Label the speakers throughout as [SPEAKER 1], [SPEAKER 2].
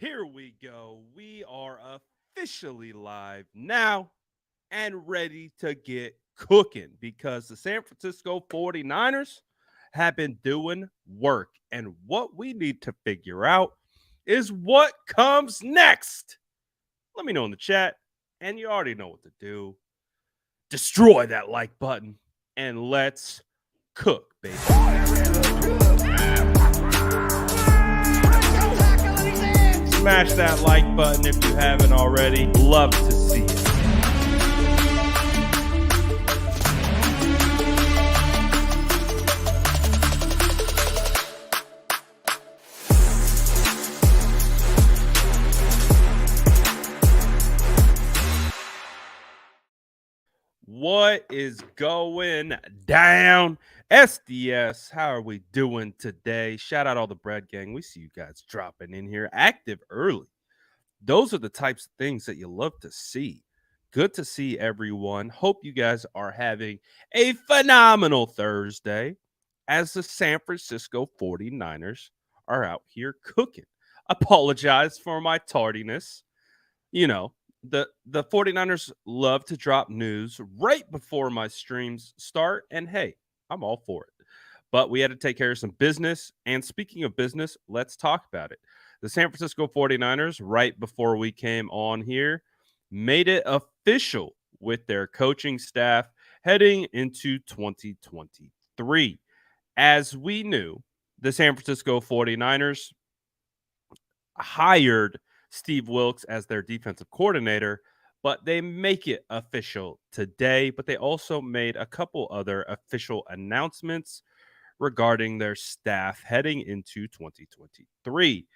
[SPEAKER 1] Here we go. We are officially live now and ready to get cooking because the San Francisco 49ers have been doing work. And what we need to figure out is what comes next. Let me know in the chat. And you already know what to do. Destroy that like button and let's cook, baby. Smash that like button if you haven't already. Love to see it. What is going down? SDS, how are we doing today? Shout out all the bread gang. We see you guys dropping in here active early. Those are the types of things that you love to see. Good to see everyone. Hope you guys are having a phenomenal Thursday as the San Francisco 49ers are out here cooking. Apologize for my tardiness. You know, the 49ers love to drop news right before my streams start, and hey, I'm all for it. But we had to take care of some business, and speaking of business, let's talk about it. The San Francisco 49ers, right before we came on here, made it official with their coaching staff heading into 2023. As we knew, the San Francisco 49ers hired Steve Wilks as their defensive coordinator, but they make it official today. But they also made a couple other official announcements regarding their staff heading into 2023.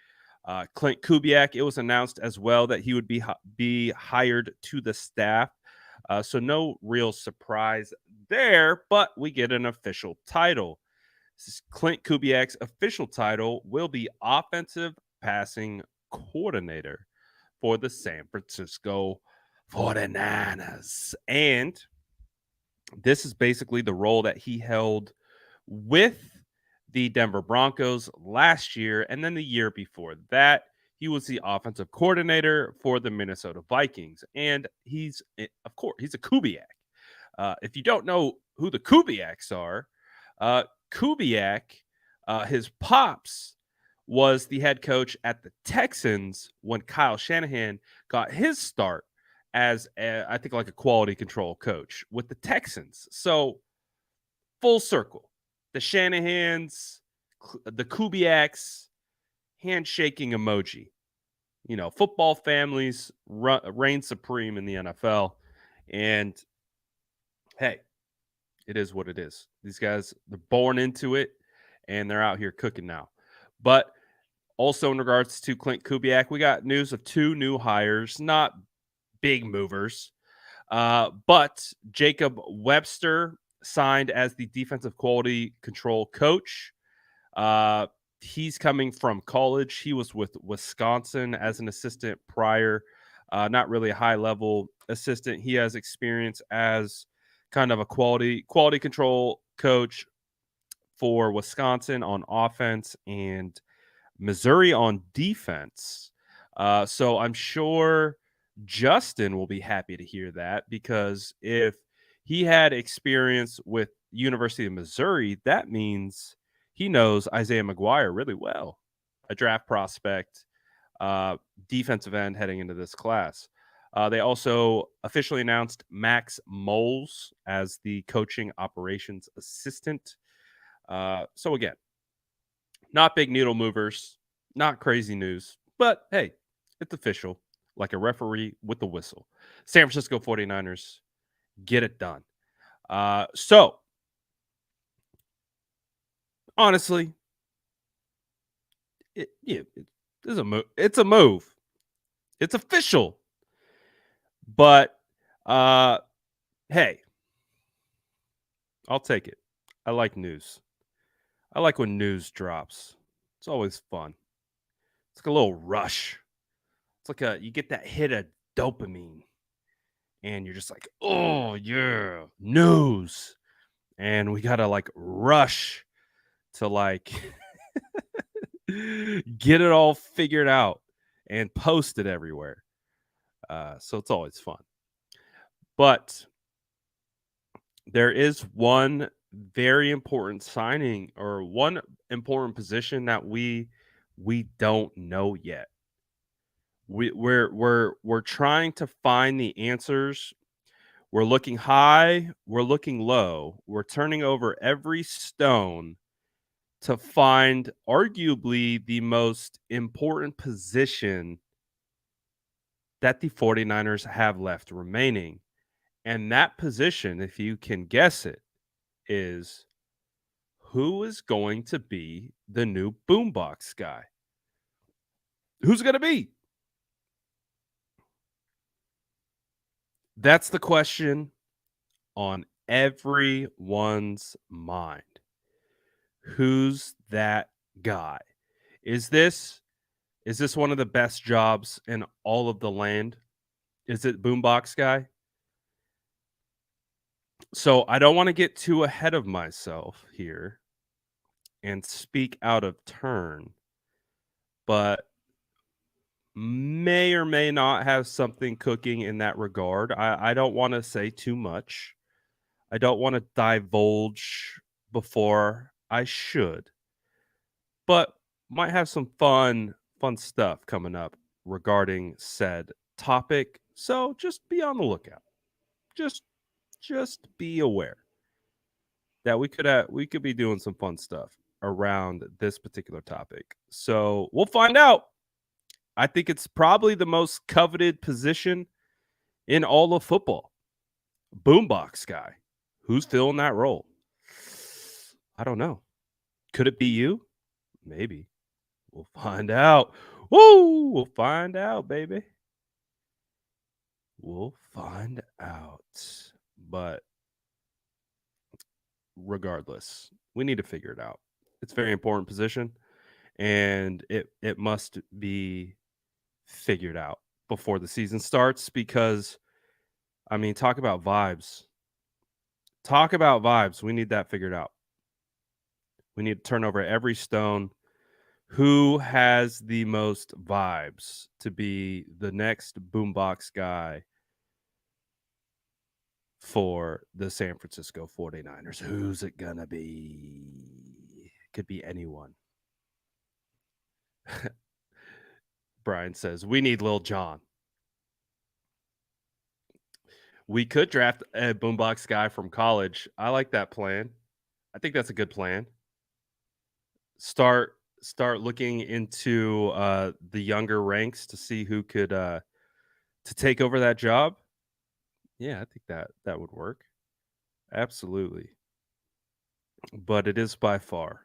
[SPEAKER 1] Clint Kubiak, it was announced as well that he would be hired to the staff. So no real surprise there, but we get an official title. Clint Kubiak's official title will be offensive passing coordinator for the San Francisco 49ers. And this is basically the role that he held with the Denver Broncos last year. And then the year before that, he was the offensive coordinator for the Minnesota Vikings. And he's, of course, he's a Kubiak. If you don't know who the Kubiaks are, Kubiak, his pops was the head coach at the Texans when Kyle Shanahan got his start as I think like a quality control coach with the Texans. So full circle, the Shanahans, the Kubiaks, handshaking emoji. You know, football families reign supreme in the NFL. And hey, it is what it is. These guys, they're born into it and they're out here cooking now. But also in regards to Clint Kubiak, we got news of two new hires, not big movers. But Jacob Webster signed as the defensive quality control coach. He's coming from college. He was with Wisconsin as an assistant prior, not really a high level assistant. He has experience as kind of a quality control coach for Wisconsin on offense and Missouri on defense. So I'm sure Justin will be happy to hear that, because if he had experience with University of Missouri, that means he knows Isaiah McGuire really well, a draft prospect, defensive end heading into this class. They also officially announced Max Moles as the coaching operations assistant. So again, not big needle movers, not crazy news, but hey, it's official, like a referee with the whistle. San Francisco 49ers, get it done. So, honestly, it's a move. It's a move. It's official. But, hey, I'll take it. I like news. I like when news drops. It's always fun. It's like a little rush. It's like you get that hit of dopamine and you're just like, oh yeah, news. And we gotta like rush to like get it all figured out and post it everywhere. So it's always fun. But there is one very important signing or one important position that we don't know yet. We're trying to find the answers. We're looking high, we're looking low. We're turning over every stone to find arguably the most important position that the 49ers have left remaining. And that position, if you can guess it, is who is going to be the new boombox guy? Who's going to be? That's the question on everyone's mind. Who's that guy? Is this is this one of the best jobs in all of the land? Is it boombox guy? So I don't want to get too ahead of myself here and speak out of turn, but may or may not have something cooking in that regard. I don't want to say too much. I don't want to divulge before I should, but might have some fun stuff coming up regarding said topic. So just be on the lookout. Just just be aware that we could be doing some fun stuff around this particular topic. So we'll find out. I think it's probably the most coveted position in all of football. Boombox guy. Who's filling that role? I don't know. Could it be you? Maybe. We'll find out. Woo! We'll find out, baby. We'll find out. But regardless, we need to figure it out. It's a very important position and it must be figured out before the season starts because I mean, talk about vibes. Talk about vibes. We need that figured out. We need to turn over every stone. Who has the most vibes to be the next boombox guy for the San Francisco 49ers? Who's it gonna be? Could be anyone. Brian says, we need Lil John. We could draft a boombox guy from college. I like that plan. I think that's a good plan. Start looking into the younger ranks to see who could to take over that job. Yeah, I think that would work. Absolutely. But it is by far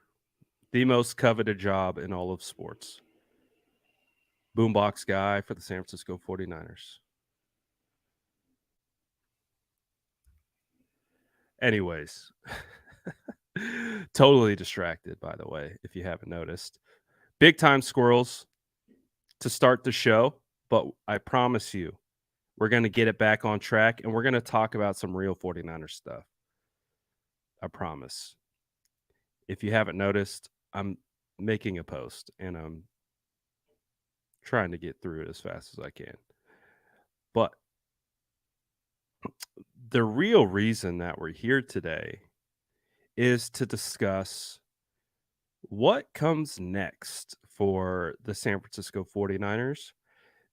[SPEAKER 1] the most coveted job in all of sports. Boombox guy for the San Francisco 49ers. Anyways, totally distracted, by the way, if you haven't noticed. Big time squirrels to start the show, but I promise you, we're going to get it back on track and we're going to talk about some real 49ers stuff. I promise. If you haven't noticed, I'm making a post and I'm trying to get through it as fast as I can. But the real reason that we're here today is to discuss what comes next for the San Francisco 49ers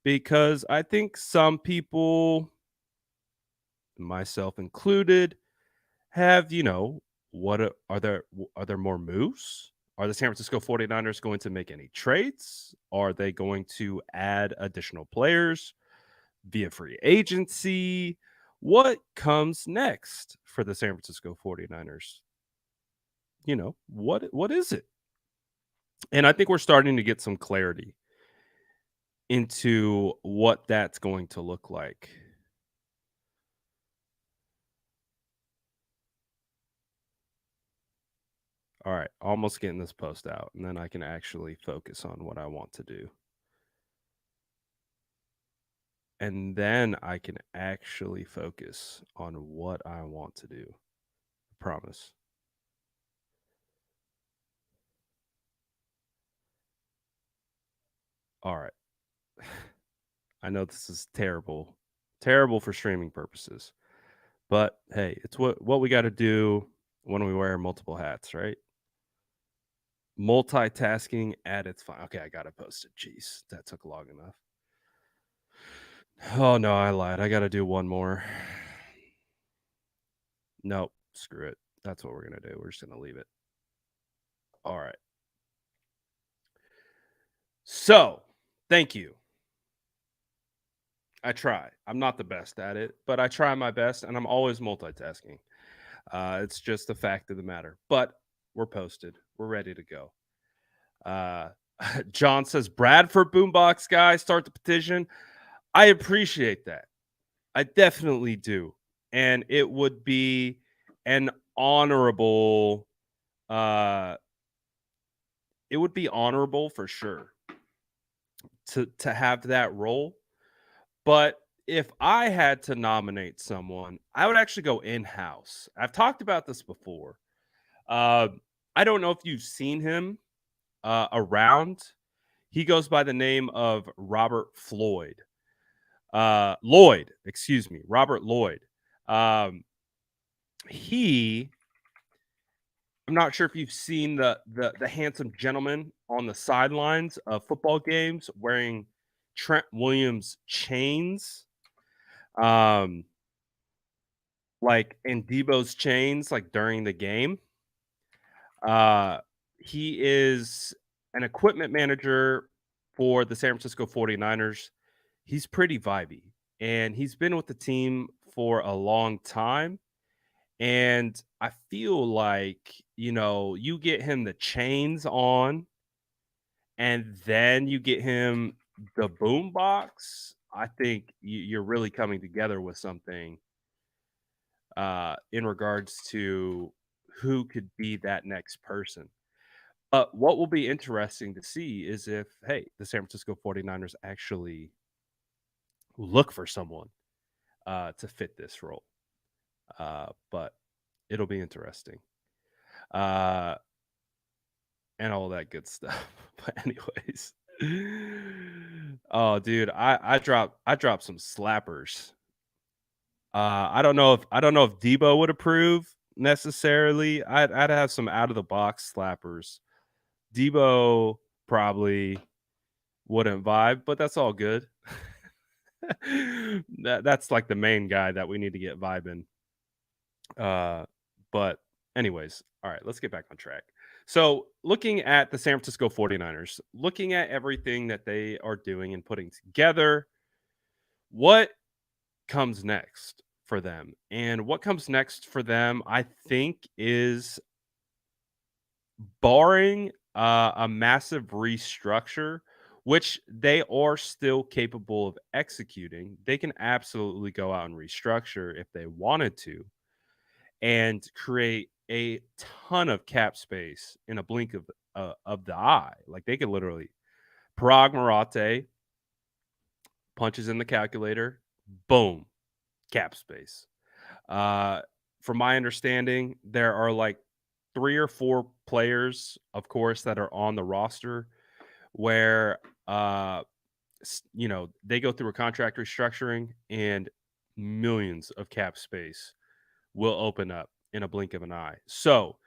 [SPEAKER 1] because I think some people, myself included, have, are there more moves? Are the San Francisco 49ers going to make any trades? Are they going to add additional players via free agency? What comes next for the San Francisco 49ers? What is it? And I think we're starting to get some clarity into what that's going to look like. All right, almost getting this post out, and then I can actually focus on what I want to do. And then I can actually focus on what I want to do. I promise. All right. I know this is terrible, terrible for streaming purposes, but hey, it's what we got to do when we wear multiple hats, right? Multitasking at its fine. Okay, I got to post it. Jeez, that took long enough. Oh no, I lied. I got to do one more. Nope, screw it. That's what we're gonna do. We're just gonna leave it. All right. So, thank you. I try. I'm not the best at it, but I try my best, and I'm always multitasking. It's just the fact of the matter. But we're posted. We're ready to go. Uh, John says, Bradford Boombox guy, start the petition. I appreciate that. I definitely do. And it would be an honorable, uh, it would be honorable for sure to have that role. But if I had to nominate someone, I would actually go in house. I've talked about this before. Uh, I don't know if you've seen him around. He goes by the name of Robert Floyd. Lloyd, excuse me, Robert Lloyd. Um, he, I'm not sure if you've seen the handsome gentleman on the sidelines of football games wearing Trent Williams chains. Um, like in Debo's chains, like during the game. Uh, he is an equipment manager for the San Francisco 49ers. He's pretty vibey and he's been with the team for a long time. And I feel like, you get him the chains on and then you get him the boom box. I think you're really coming together with something in regards to who could be that next person. What will be interesting to see is if, hey, the San Francisco 49ers actually look for someone to fit this role. But it'll be interesting. Uh, and all that good stuff. But anyways. Oh, dude, I dropped some slappers. I don't know if Debo would approve necessarily. I'd have some out of the box slappers. Debo probably wouldn't vibe, but that's all good. That's like the main guy that we need to get vibing. But anyways, all right, let's get back on track. So, looking at the San Francisco 49ers, looking at everything that they are doing and putting together, what comes next for them? And what comes next for them, I think, is barring a massive restructure, which they are still capable of executing. They can absolutely go out and restructure if they wanted to and create a ton of cap space in a blink of the eye. Like they could literally Parag Marate punches in the calculator, boom, cap space. Uh, from my understanding, there are like 3 or 4 players, of course, that are on the roster where they go through a contract restructuring and millions of cap space will open up in a blink of an eye. So,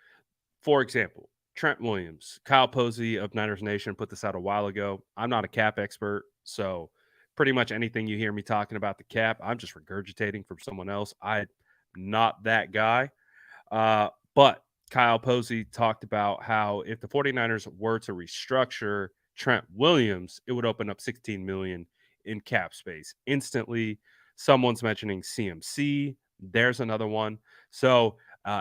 [SPEAKER 1] for example, Trent Williams, Kyle Posey of Niners Nation put this out a while ago. I'm not a cap expert, so pretty much anything you hear me talking about the cap, I'm just regurgitating from someone else. I'm not that guy. But Kyle Posey talked about how if the 49ers were to restructure Trent Williams, it would open up 16 million in cap space instantly. Someone's mentioning CMC. There's another one. So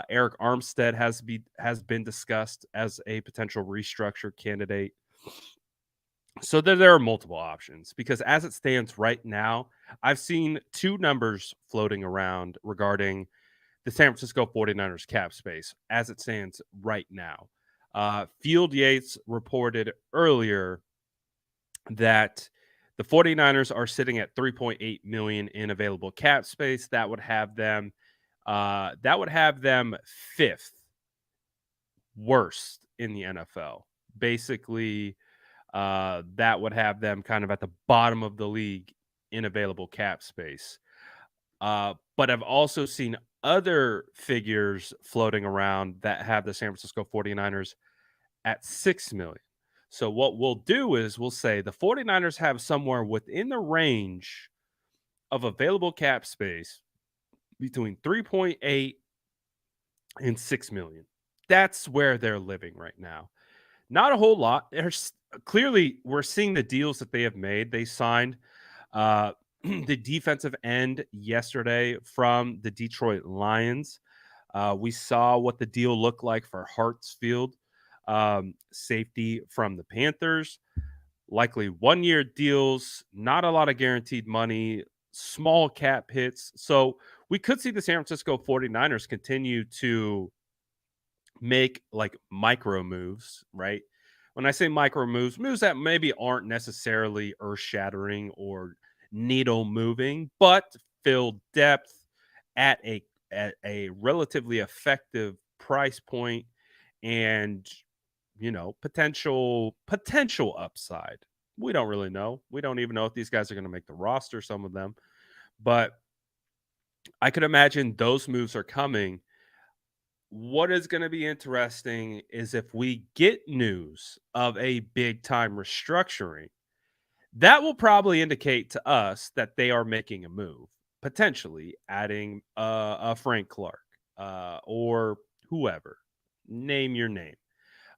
[SPEAKER 1] Eric Armstead has been discussed as a potential restructure candidate. So there are multiple options because as it stands right now, I've seen 2 numbers floating around regarding the San Francisco 49ers cap space as it stands right now. Field Yates reported earlier that the 49ers are sitting at 3.8 million in available cap space. That would have them fifth worst in the NFL. Basically, that would have them kind of at the bottom of the league in available cap space. But I've also seen other figures floating around that have the San Francisco 49ers at 6 million. So what we'll do is we'll say the 49ers have somewhere within the range of available cap space between 3.8 and 6 million. That's where they're living right now. Not a whole lot. There's clearly we're seeing the deals that they have made. They signed uh the defensive end yesterday from the Detroit Lions. We saw what the deal looked like for Hartsfield, safety from the Panthers. Likely 1 year deals, not a lot of guaranteed money, small cap hits. So we could see the San Francisco 49ers continue to make like micro moves, right? When I say micro moves, moves that maybe aren't necessarily earth shattering or needle moving, but fill depth at a relatively effective price point and potential upside. We don't really know. We don't even know if these guys are going to make the roster, some of them, but I could imagine those moves are coming. What is going to be interesting is if we get news of a big time restructuring, that will probably indicate to us that they are making a move, potentially adding a Frank Clark or whoever. Name your name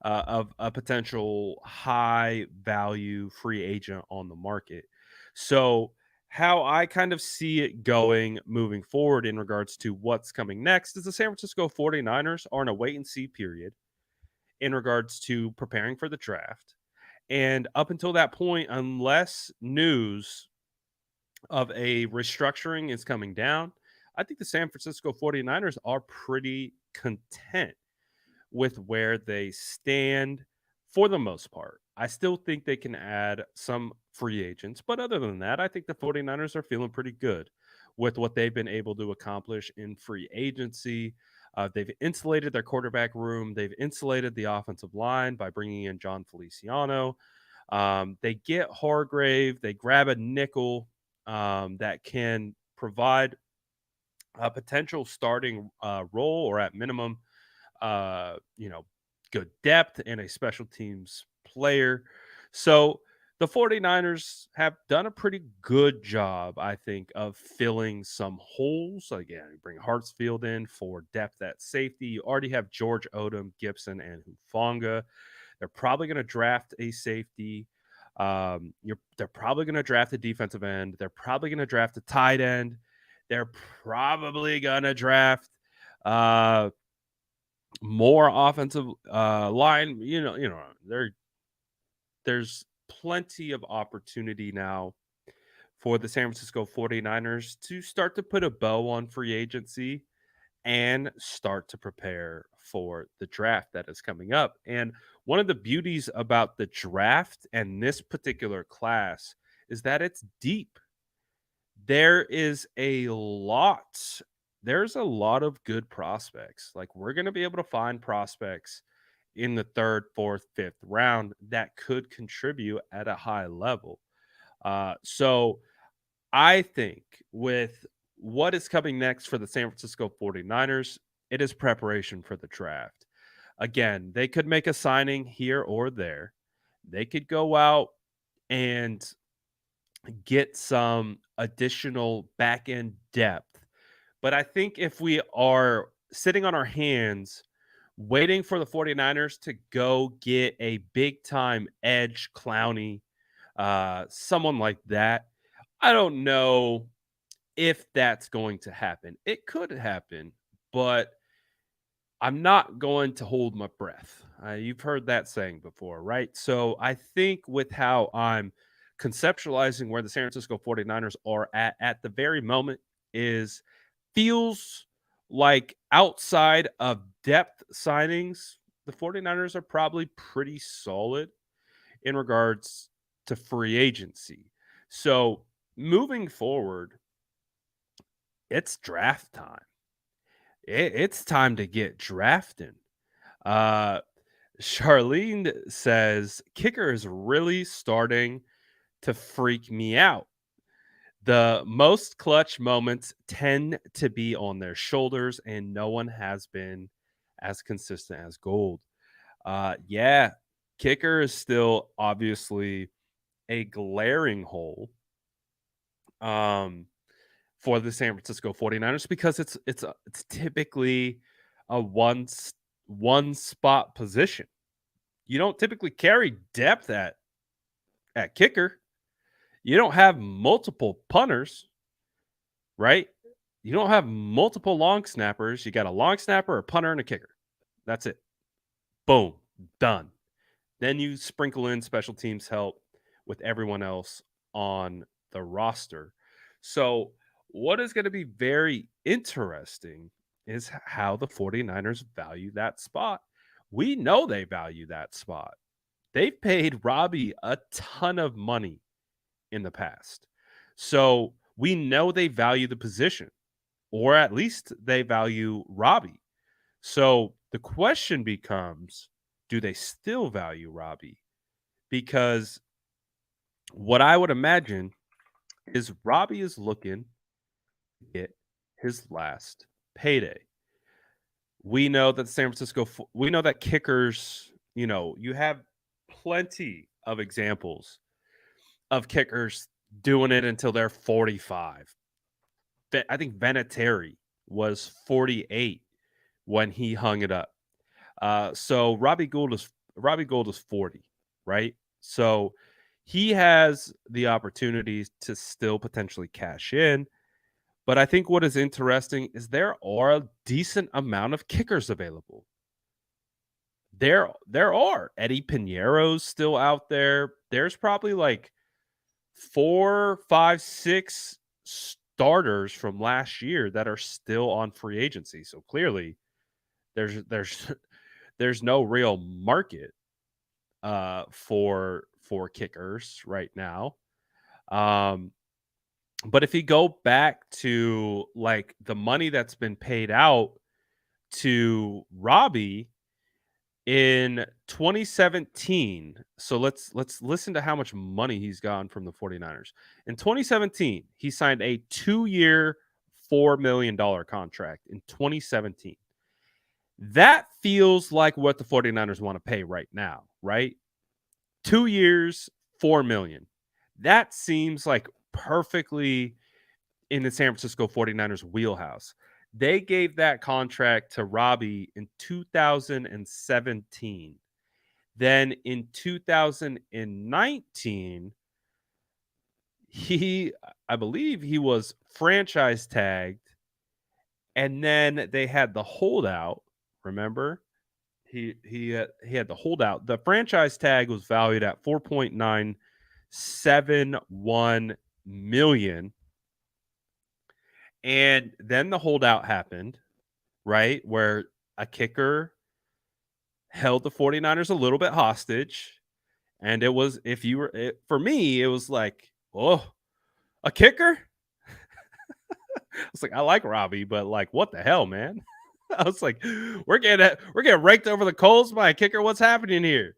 [SPEAKER 1] of a potential high value free agent on the market. So, how I kind of see it going moving forward in regards to what's coming next is the San Francisco 49ers are in a wait and see period in regards to preparing for the draft. And up until that point, unless news of a restructuring is coming down, I think the San Francisco 49ers are pretty content with where they stand for the most part. I still think they can add some free agents, but other than that, I think the 49ers are feeling pretty good with what they've been able to accomplish in free agency. They've insulated their quarterback room. They've insulated the offensive line by bringing in John Feliciano. They get Hargrave. They grab a nickel that can provide a potential starting role or at minimum uh, you know, good depth and a special teams player. So the 49ers have done a pretty good job, I think, of filling some holes. Again, you bring Hartsfield in for depth at safety. You already have George Odom, Gibson, and Hufanga. They're probably going to draft a safety. They're probably going to draft a defensive end. They're probably going to draft a tight end. They're probably going to draft uh, more offensive line. There's plenty of opportunity now for the San Francisco 49ers to start to put a bow on free agency and start to prepare for the draft that is coming up. And one of the beauties about the draft and this particular class is that it's deep. There is a lot there's a lot of good prospects. Like, we're going to be able to find prospects in the third, fourth, fifth round that could contribute at a high level. So I think with what is coming next for the San Francisco 49ers, it is preparation for the draft. Again, they could make a signing here or there. They could go out and get some additional back end depth. But I think if we are sitting on our hands waiting for the 49ers to go get a big time edge Clowney, someone like that, I don't know if that's going to happen. It could happen, but I'm not going to hold my breath. You've heard that saying before, right? So I think with how I'm conceptualizing where the San Francisco 49ers are at the very moment is feels like outside of depth signings, the 49ers are probably pretty solid in regards to free agency. So moving forward, it's draft time. It's time to get drafting. Uh, Charlene says kicker is really starting to freak me out. The most clutch moments tend to be on their shoulders, and no one has been as consistent as Gold. Yeah, kicker is still obviously a glaring hole um, for the San Francisco 49ers because it's typically a one spot position. You don't typically carry depth at kicker. You don't have multiple punters, right? You don't have multiple long snappers. You got a long snapper, a punter, and a kicker. That's it. Boom, done. Then you sprinkle in special teams help with everyone else on the roster. So, what is going to be very interesting is how the 49ers value that spot. We know they value that spot. They've paid Robbie a ton of money in the past. So, we know they value the position, or at least they value Robbie. So, the question becomes, do they still value Robbie? Because what I would imagine is Robbie is looking to get his last payday. We know that we know that kickers, you have plenty of examples of kickers doing it until they're 45. I think Vinatieri was 48 when he hung it up. So Robbie Gould is 40, right? So he has the opportunity to still potentially cash in. But I think what is interesting is there are a decent amount of kickers available. There are Eddie Pinero's still out there. There's probably like 4, 5, 6 starters from last year that are still on free agency. So clearly there's there's no real market for kickers right now. Um, but if you go back to like the money that's been paid out to Robbie in 2017, so let's listen to how much money he's gotten from the 49ers. In 2017, he signed a 2-year, $4 million contract in 2017. That feels like what the 49ers want to pay right now, right? 2 years, 4 million. That seems like perfectly in the San Francisco 49ers wheelhouse. They gave that contract to Robbie in 2017. Then in 2019, I believe he was franchise tagged, and then they had the holdout, remember? He had the holdout. The franchise tag was valued at 4.971 million, and then the holdout happened, right? Where a kicker held the 49ers a little bit hostage, and it was if you were for me, it was like, "Oh, a kicker?" I was like, "I like Robbie, but like what the hell, man?" I was like, we're getting raked over the coals by a kicker. What's happening here?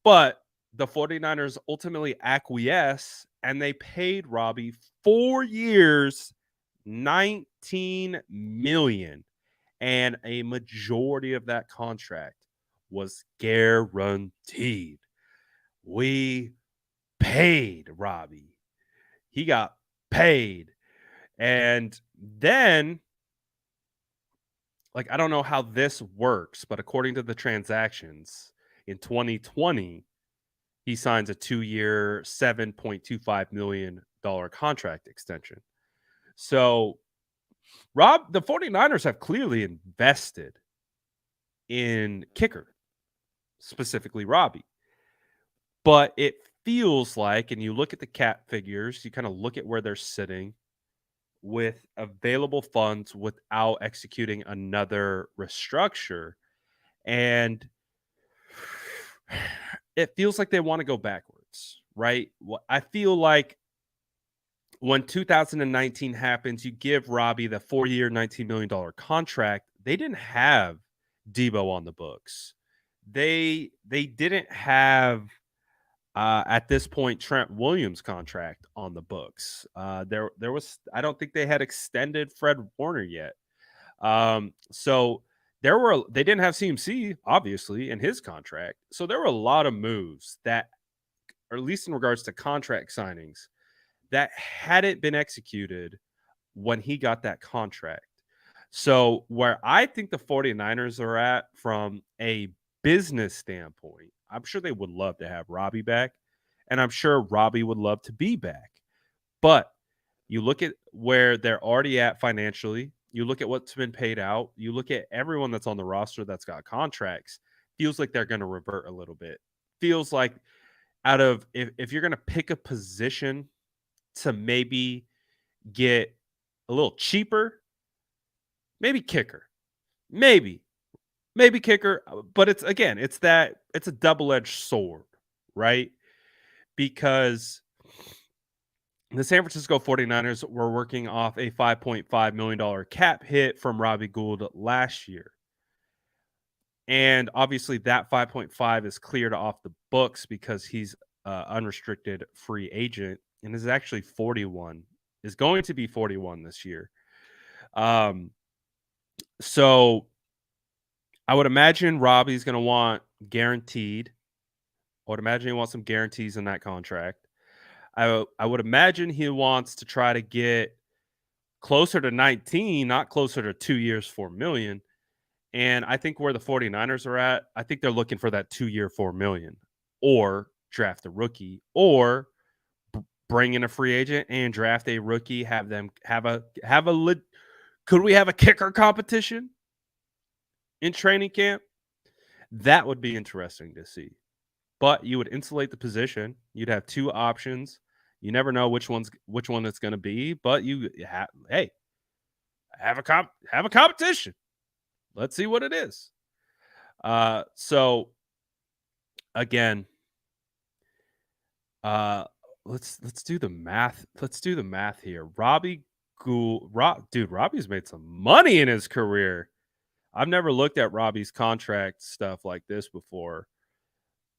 [SPEAKER 1] But the 49ers ultimately acquiesce and they paid Robbie 4 years, 19 million, and a majority of that contract was guaranteed. We paid Robbie. He got paid. And then like I don't know how this works, but according to the transactions in 2020, he signs a 2-year, $7.25 million contract extension. So, the 49ers have clearly invested in kicker, specifically Robbie. But it feels like, and you look at the cap figures, you kind of look at where they're sitting with available funds without executing another restructure. And it feels like they want to go backwards, right? I feel like when 2019 happens, you give Robbie the 4-year, $19 million contract. They didn't have Debo on the books. They didn't have At this point, Trent Williams' contract on the books. There was I don't think they had extended Fred Warner yet. So they didn't have CMC obviously in his contract. So there were a lot of moves that, or at least in regards to contract signings, that hadn't been executed when he got that contract. So where I think the 49ers are at from a business standpoint, I'm sure they would love to have Robbie back, and I'm sure Robbie would love to be back. But you look at where they're already at financially, you look at what's been paid out, you look at everyone that's on the roster that's got contracts, feels like they're going to revert a little bit. Feels like out of if you're going to pick a position to maybe get a little cheaper, maybe kicker. Maybe. Maybe kicker, but it's a double-edged sword, right? Because the San Francisco 49ers were working off a $5.5 million cap hit from Robbie Gould last year. And obviously that 5.5 is cleared off the books because he's unrestricted free agent and is actually 41, is going to be 41 this year. Um, so I would imagine Robbie's going to want guaranteed. I would imagine he wants some guarantees in that contract. I would imagine he wants to try to get closer to 19, not closer to 2 years, 4 million. And I think where the 49ers are at, I think they're looking for that 2 year, 4 million, or draft a rookie, or bring in a free agent and draft a rookie, have them could we have a kicker competition in training camp? That would be interesting to see. But you would insulate the position. You'd have two options. You never know which one it's going to be, but hey, have a competition. Let's see what it is. So again, let's do the math. Let's do the math here. Robbie Gould, dude, Robbie's made some money in his career. I've never looked at Robbie's contract stuff like this before.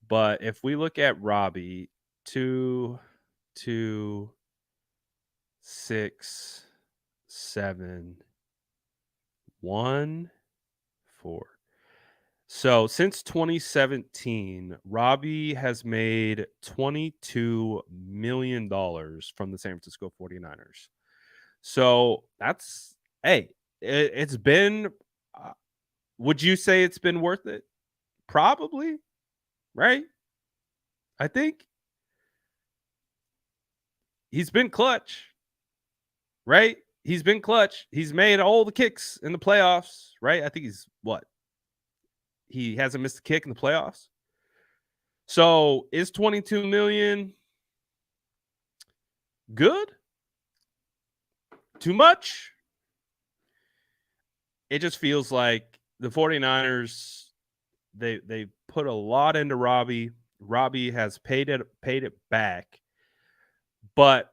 [SPEAKER 1] But if we look at Robbie, 2, 2, 6, 7, 1, 4. So since 2017, Robbie has made $22 million from the San Francisco 49ers. So that's, hey, it's been, would you say it's been worth it? Probably, right? I think he's been clutch, right? He's been clutch. He's made all the kicks in the playoffs, right? I think he's what? He hasn't missed a kick in the playoffs. So is 22 million good? Too much? It just feels like the 49ers, they put a lot into Robbie. Robbie has paid it back. But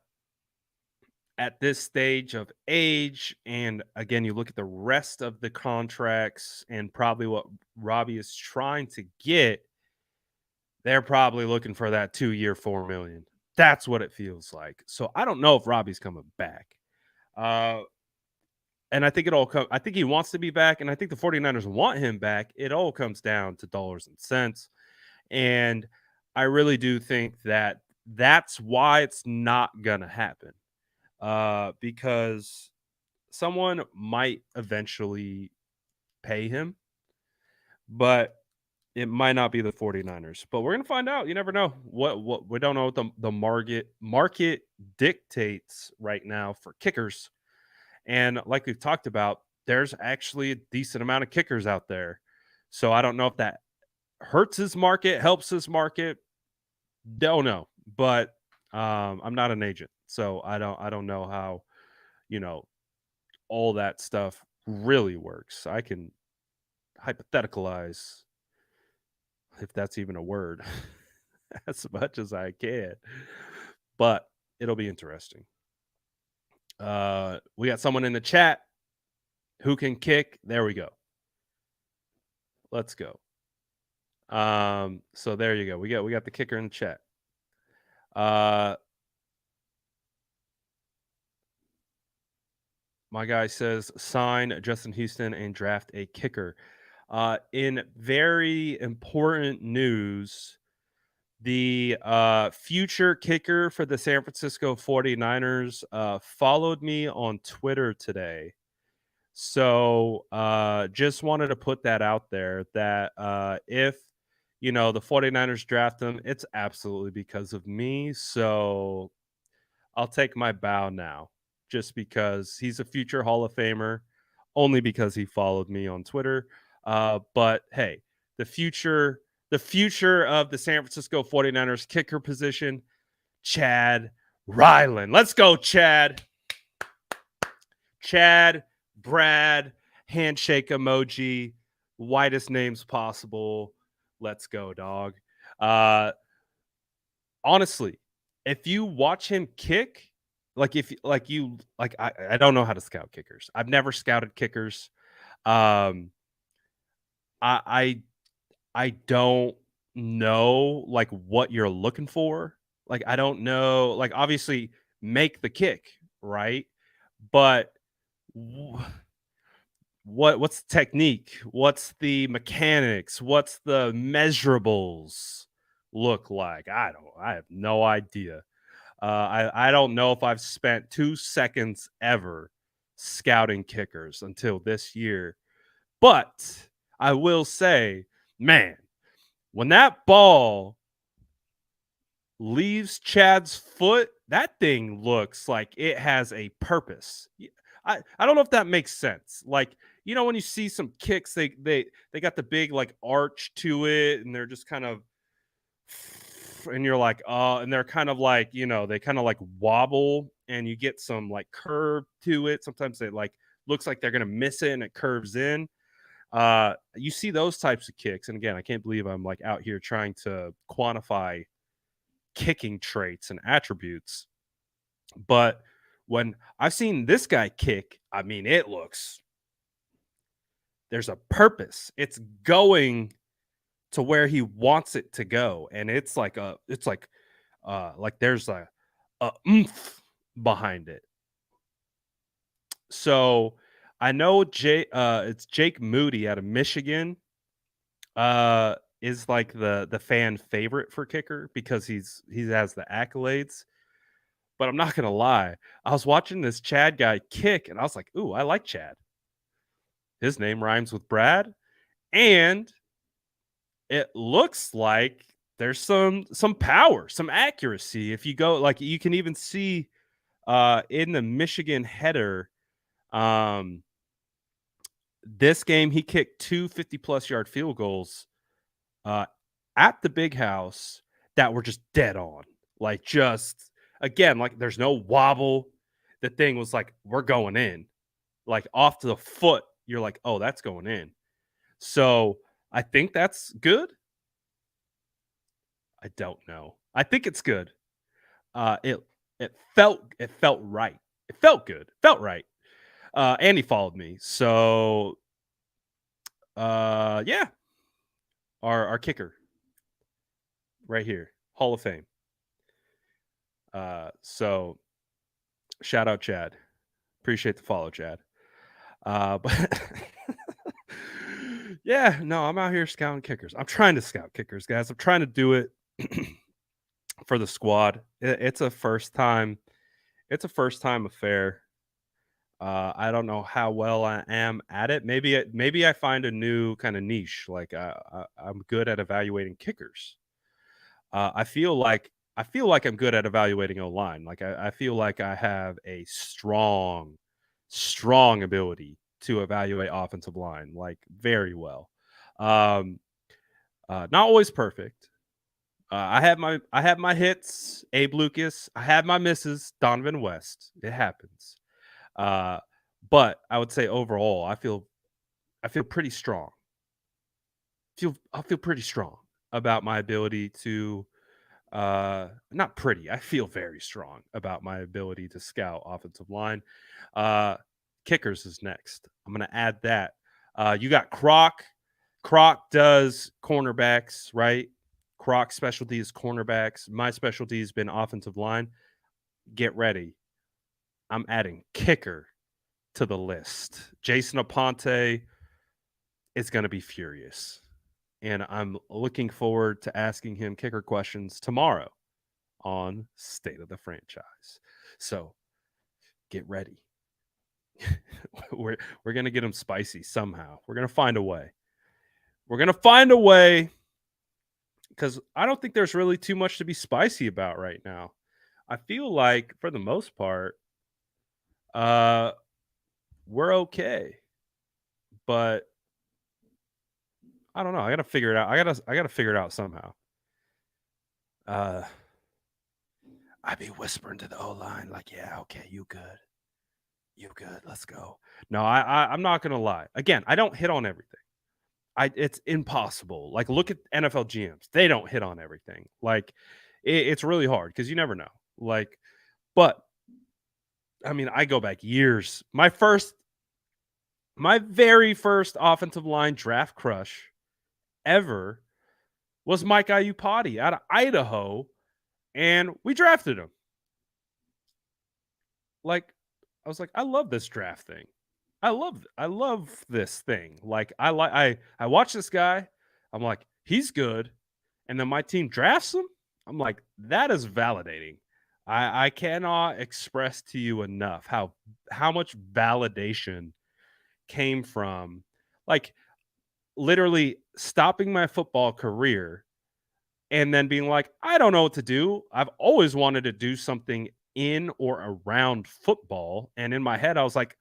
[SPEAKER 1] at this stage of age, and again, you look at the rest of the contracts and probably what Robbie is trying to get, they're probably looking for that 2 year, 4 million. That's what it feels like. So I don't know if Robbie's coming back. And I think I think he wants to be back, and I think the 49ers want him back. It all comes down to dollars and cents. And I really do think that that's why it's not going to happen. Because someone might eventually pay him, but it might not be the 49ers. But we're going to find out. You never know. What we don't know what the market dictates right now for kickers. And like we've talked about, there's actually a decent amount of kickers out there. So I don't know if that hurts his market, helps his market. Don't know. But I'm not an agent, so I don't know how, you know, all that stuff really works. I can hypotheticalize, if that's even a word, as much as I can. But it'll be interesting. We got someone in the chat who can kick. There we go. Let's go. So there you go. We got the kicker in the chat. Uh, my guy says sign Justin Houston and draft a kicker. In very important news, the future kicker for the San Francisco 49ers followed me on Twitter today. So just wanted to put that out there that if the 49ers draft him, it's absolutely because of me. So I'll take my bow now just because he's a future Hall of Famer, only because he followed me on Twitter. But hey, the future, the future of the San Francisco 49ers kicker position, Chad Ryland. Let's go, Chad. Chad, Brad, handshake emoji, whitest names possible. Let's go, dog. Uh, honestly, if you watch him kick, like if like you like I don't know how to scout kickers. I've never scouted kickers. Um I I I don't know like what you're looking for. Like I don't know like obviously make the kick, right? But w- what's the technique? What's the mechanics? What's the measurables look like? I have no idea. I don't know if I've spent 2 seconds ever scouting kickers until this year. But I will say, man, when that ball leaves Chad's foot, that thing looks like it has a purpose. I don't know if that makes sense. Like, when you see some kicks, they got the big like arch to it, and they're just kind of and you're like, oh, and they're kind of like, they kind of like wobble and you get some like curve to it. Sometimes it like looks like they're gonna miss it and it curves in. You see those types of kicks, and again, I can't believe I'm like out here trying to quantify kicking traits and attributes. But when I've seen this guy kick, I mean, there's a purpose. It's going to where he wants it to go, and it's like there's a oomph behind it. So I know it's Jake Moody out of Michigan. Is like the fan favorite for kicker because he has the accolades. But I'm not gonna lie, I was watching this Chad guy kick, and I was like, "Ooh, I like Chad." His name rhymes with Brad, and it looks like there's some power, some accuracy. If you go, like, you can even see in the Michigan header, um, this game he kicked two 50+ yard field goals uh, at the big house that were just dead on. Like, just again, like there's no wobble. The thing was like, we're going in. Like off to the foot, you're like, oh, that's going in. So I think that's good. I don't know. I think it's good. It felt right. It felt good. Felt right. And he followed me. So yeah, our kicker right here, Hall of Fame. So shout out Chad. Appreciate the follow, Chad. But yeah, no, I'm out here scouting kickers. I'm trying to scout kickers, guys. I'm trying to do it for the squad. It's a first time. It's a first time affair. I don't know how well I am at it. Maybe I find a new kind of niche. Like I'm good at evaluating kickers. I feel like I'm good at evaluating O line. Like I feel like I have a strong ability to evaluate offensive line, like very well. Um, not always perfect. I have my hits, Abe Lucas. I have my misses, Donovan West. It happens. Uh, but I would say overall, I feel pretty strong. I feel pretty strong about my ability to not pretty. I feel very strong about my ability to scout offensive line. Uh Kickers is next. I'm gonna add that. You got Croc. Croc does cornerbacks, right? Croc's specialty is cornerbacks. My specialty has been offensive line. Get ready. I'm adding kicker to the list. Jason Aponte is going to be furious. And I'm looking forward to asking him kicker questions tomorrow on State of the Franchise. So get ready. we're going to get him spicy somehow. We're going to find a way. We're going to find a way because I don't think there's really too much to be spicy about right now. I feel like for the most part, uh, we're okay. But I don't know. I gotta figure it out. I gotta figure it out somehow. Uh, I'd be whispering to the O line like, "Yeah, okay, you good, you good, let's go." No, I'm not gonna lie. Again, I don't hit on everything. It's impossible. Like, look at NFL GMs; they don't hit on everything. Like, it's really hard because you never know. Like, but I mean, I go back years. My very first offensive line draft crush ever was Mike Iupati out of Idaho, and we drafted him. Like, I was like, I love this draft thing. I love this thing. Like, I watch this guy. I'm like, he's good, and then my team drafts him. I'm like, that is validating. I cannot express to you enough how much validation came from, like, literally stopping my football career and then being like, I don't know what to do. I've always wanted to do something in or around football. And in my head, I was like,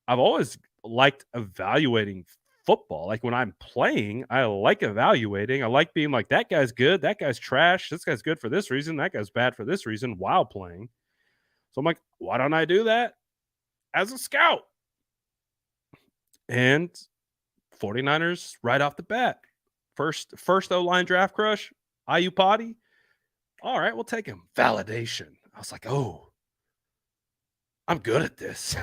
[SPEAKER 1] I've always liked evaluating football. Like when I'm playing, I like evaluating. I like being like, that guy's good. That guy's trash. This guy's good for this reason. That guy's bad for this reason while playing. So I'm like, why don't I do that as a scout? And 49ers right off the bat. First O-line draft crush, Iupati. All right, we'll take him. Validation. I was like, oh, I'm good at this.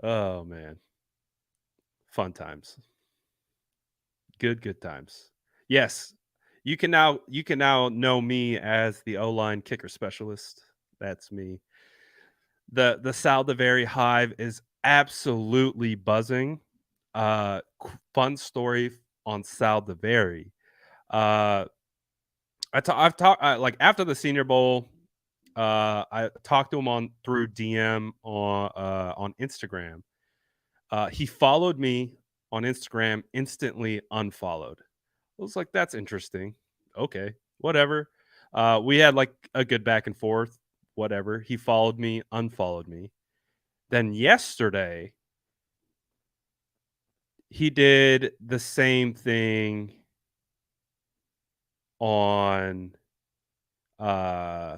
[SPEAKER 1] Oh man. Fun times. Good times. Yes. You can now know me as the O-line kicker specialist. That's me. The Saldivari hive is absolutely buzzing. Fun story on Saldivari. Uh I've talked like after the Senior Bowl. I talked to him on through DM on Instagram. He followed me on Instagram, instantly unfollowed. I was like, that's interesting. Okay, whatever. We had like a good back and forth. Whatever. He followed me, unfollowed me. Then yesterday, he did the same thing on uh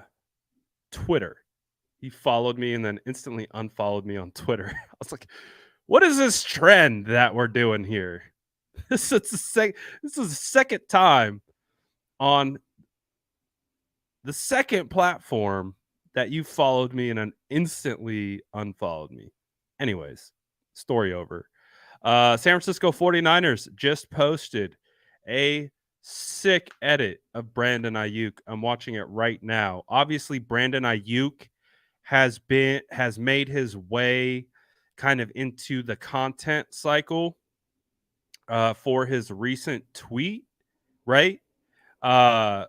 [SPEAKER 1] Twitter. He followed me and then instantly unfollowed me on Twitter. I was like, what is this trend that we're doing here? This is the second time on the second platform that you followed me and then instantly unfollowed me. Anyways, story over. San Francisco 49ers just posted a sick edit of Brandon Ayuk. I'm watching it right now. Obviously, Brandon Ayuk has made his way kind of into the content cycle for his recent tweet, right? Uh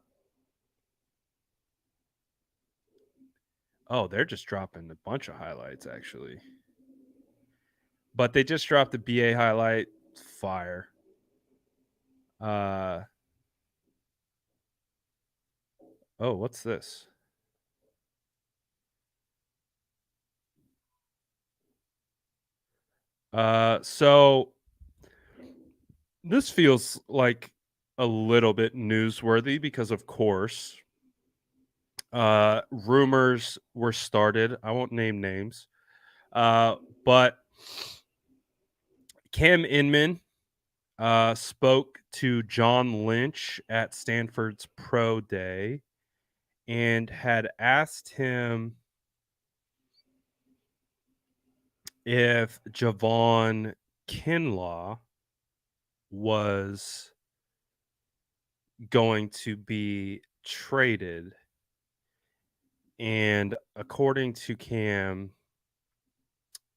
[SPEAKER 1] oh, they're just dropping a bunch of highlights actually. But they just dropped the BA highlight. Fire. Uh oh, what's this? So this feels like a little bit newsworthy because of course rumors were started. I won't name names. But Cam Inman spoke to John Lynch at Stanford's Pro Day and had asked him if Javon Kinlaw was going to be traded. And according to Cam,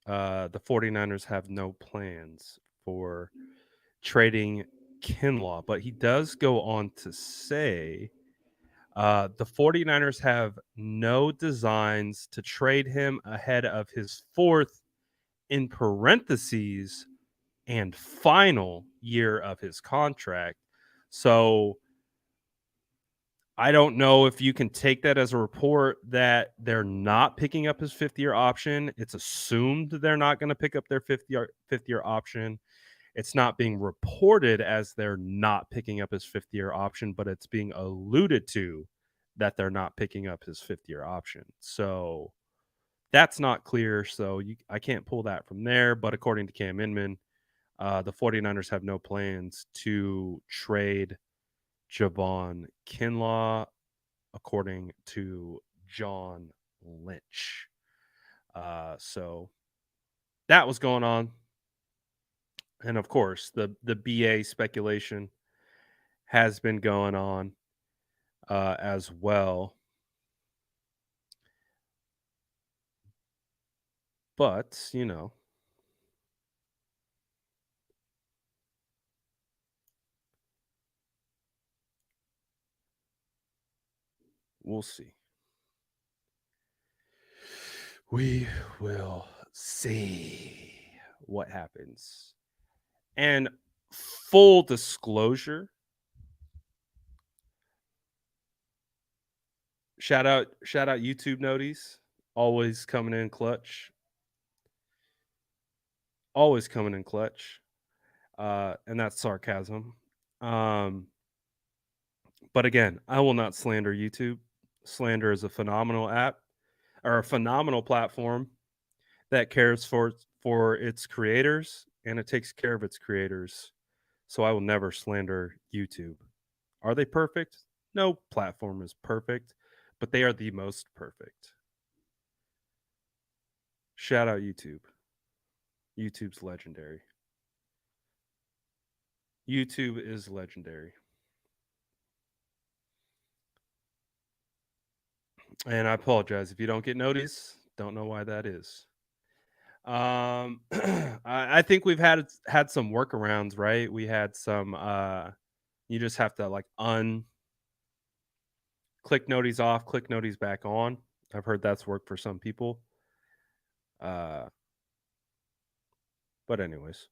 [SPEAKER 1] the 49ers have no plans for trading Kinlaw, but he does go on to say the 49ers have no designs to trade him ahead of his fourth, in parentheses, and final year of his contract. So I don't know if you can take that as a report that they're not picking up his fifth-year option. It's assumed they're not going to pick up their fifth-year option. It's not being reported as they're not picking up his fifth-year option, but it's being alluded to that they're not picking up his fifth-year option. So that's not clear. So I can't pull that from there. But according to Cam Inman, the 49ers have no plans to trade Javon Kinlaw, according to John Lynch. So that was going on. And of course, the BA speculation has been going on as well. But, we'll see. We will see what happens. And full disclosure, shout out YouTube Noties, always coming in clutch. Always coming in clutch. And that's sarcasm. But again, I will not slander YouTube. Slander is a phenomenal app or a phenomenal platform that cares for its creators, and it takes care of its creators. So I will never slander YouTube. Are they perfect? No platform is perfect, but they are the most perfect. Shout out YouTube. YouTube's legendary. YouTube is legendary. And I apologize if you don't get notice. Don't know why that is. I think we've had some workarounds, right? We had some. You just have to like click noties off, click noties back on. I've heard that's worked for some people. But anyways,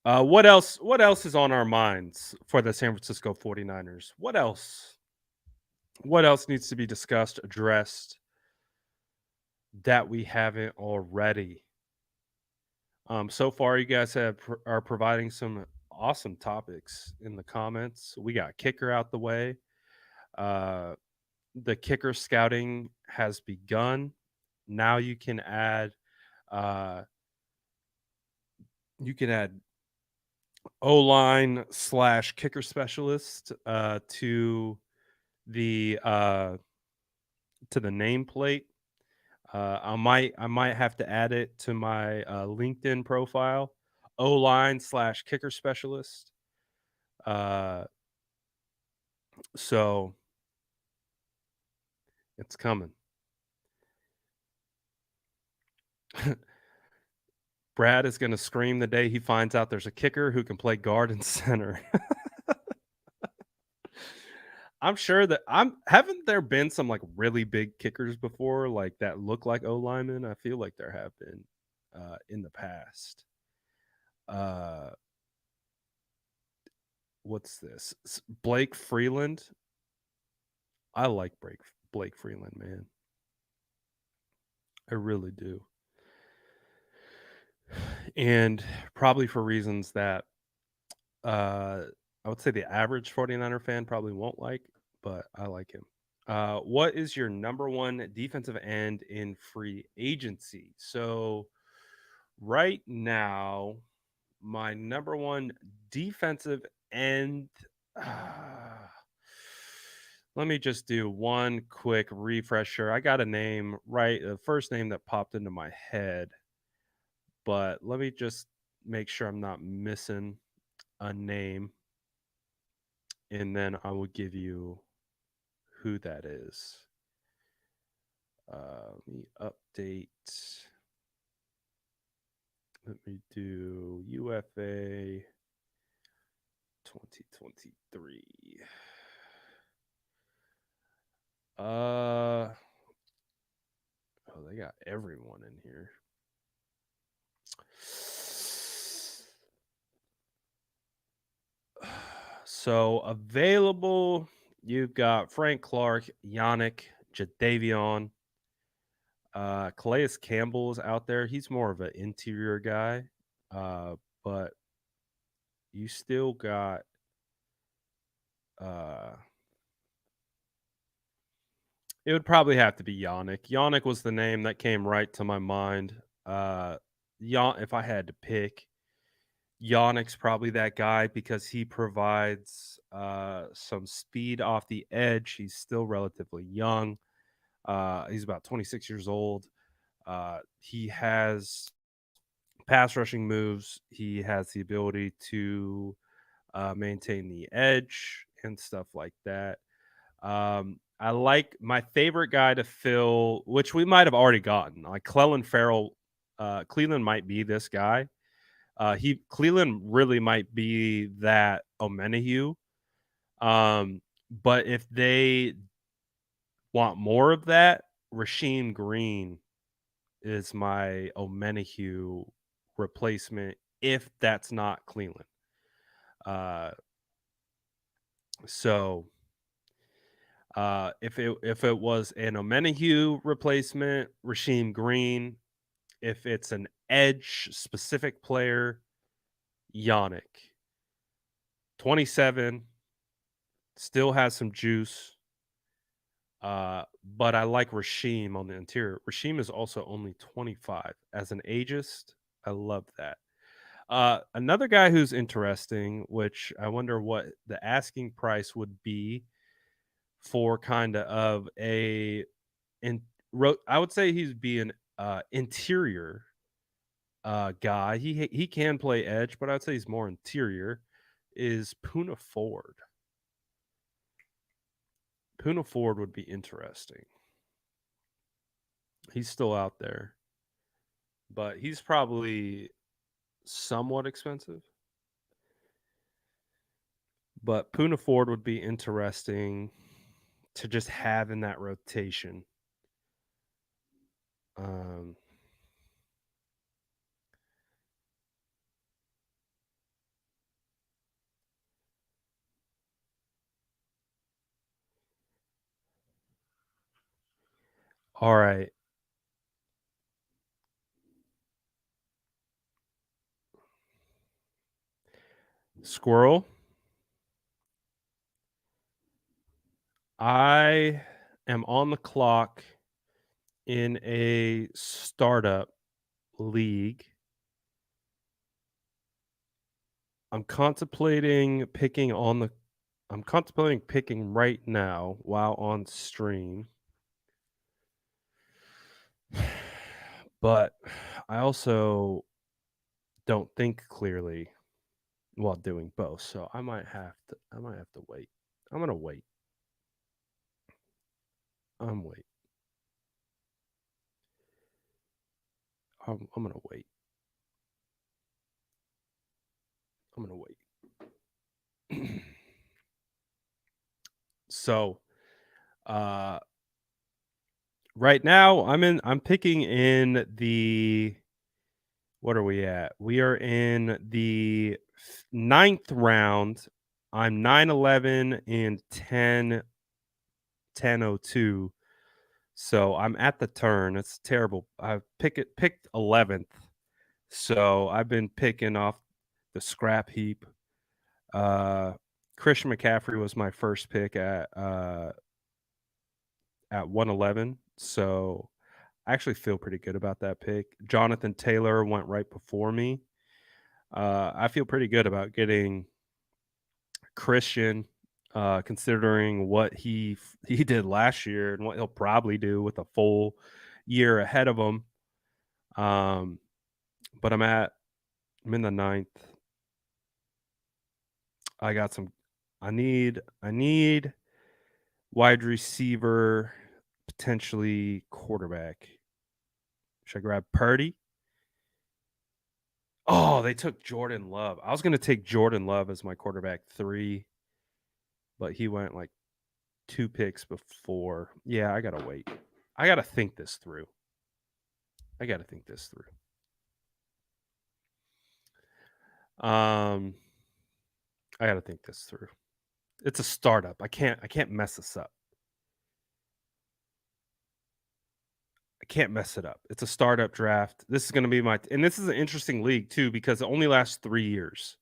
[SPEAKER 1] what else? What else is on our minds for the San Francisco 49ers? What else? What else needs to be discussed, addressed that we haven't already? So far, you guys are providing some awesome topics in the comments. We got kicker out the way. The kicker scouting has begun. Now you can add O-line / kicker specialist to the nameplate. I might have to add it to my LinkedIn profile. O-line / kicker specialist. So it's coming. Brad is going to scream the day he finds out there's a kicker who can play guard and center. I'm sure that haven't there been some like really big kickers before, like that look like O linemen? I feel like there have been in the past. What's this? Blake Freeland. I like Blake Freeland, man. I really do. And probably for reasons that I would say the average 49er fan probably won't like, but I like him. What is your number one defensive end in free agency? So right now, my number one defensive end. Let me just do one quick refresher. I got a name right, the first name that popped into my head, but let me just make sure I'm not missing a name, and then I will give you who that is. Let me update. Let me do UFA 2023. Oh, they got everyone in here. So available, you've got Frank Clark, Yannick, Jadavion, Calais Campbell is out there. He's more of an interior guy, but you still got uh, it would probably have to be Yannick. Yannick was the name that came right to my mind. If I had to pick, Yannick's probably that guy because he provides some speed off the edge. He's still relatively young. He's about 26 years old. He has pass rushing moves. He has the ability to maintain the edge and stuff like that. I like my favorite guy to fill, which we might have already gotten. Like Clellan Farrell, Cleveland might be this guy. Cleveland really might be that Omenahue. But if they want more of that, Rasheem Green is my Omenahue replacement if that's not Cleveland. Uh, so if it was an Omenahue replacement, Rasheem Green. If it's an edge specific player, Yannick. 27, still has some juice. But I like Rasheem on the interior. Rasheem is also only 25. As an ageist, I love that. Another guy who's interesting, which I wonder what the asking price would be for kind of a I would say he's being interior guy. He can play edge, but I'd say he's more interior. Is Puna Ford? Puna Ford would be interesting. He's still out there, but he's probably somewhat expensive. But Puna Ford would be interesting to just have in that rotation. Um, all right. Squirrel. I am on the clock in a startup league. I'm contemplating picking right now while on stream. But I also don't think clearly while doing both. So I might have to wait. I'm going to wait. I'm wait. I'm going to wait. I'm going to wait. So, right now I'm picking in the what are we at? We are in the ninth round. I'm 9-11 and 10-02. So I'm at the turn. It's terrible. I picked 11th. So I've been picking off the scrap heap. Christian McCaffrey was my first pick at 111. So I actually feel pretty good about that pick. Jonathan Taylor went right before me. I feel pretty good about getting Christian, considering what he did last year and what he'll probably do with a full year ahead of him. But I'm in the ninth. I got some. I need wide receiver, potentially quarterback. Should I grab Purdy? Oh, they took Jordan Love. I was gonna take Jordan Love as my quarterback 3, but he went like 2 picks before. Yeah, I gotta wait. I gotta think this through. I gotta think this through. Um, I gotta think this through. It's a startup. I can't mess this up. I can't mess it up. It's a startup draft. This is gonna be and this is an interesting league too because it only lasts 3 years.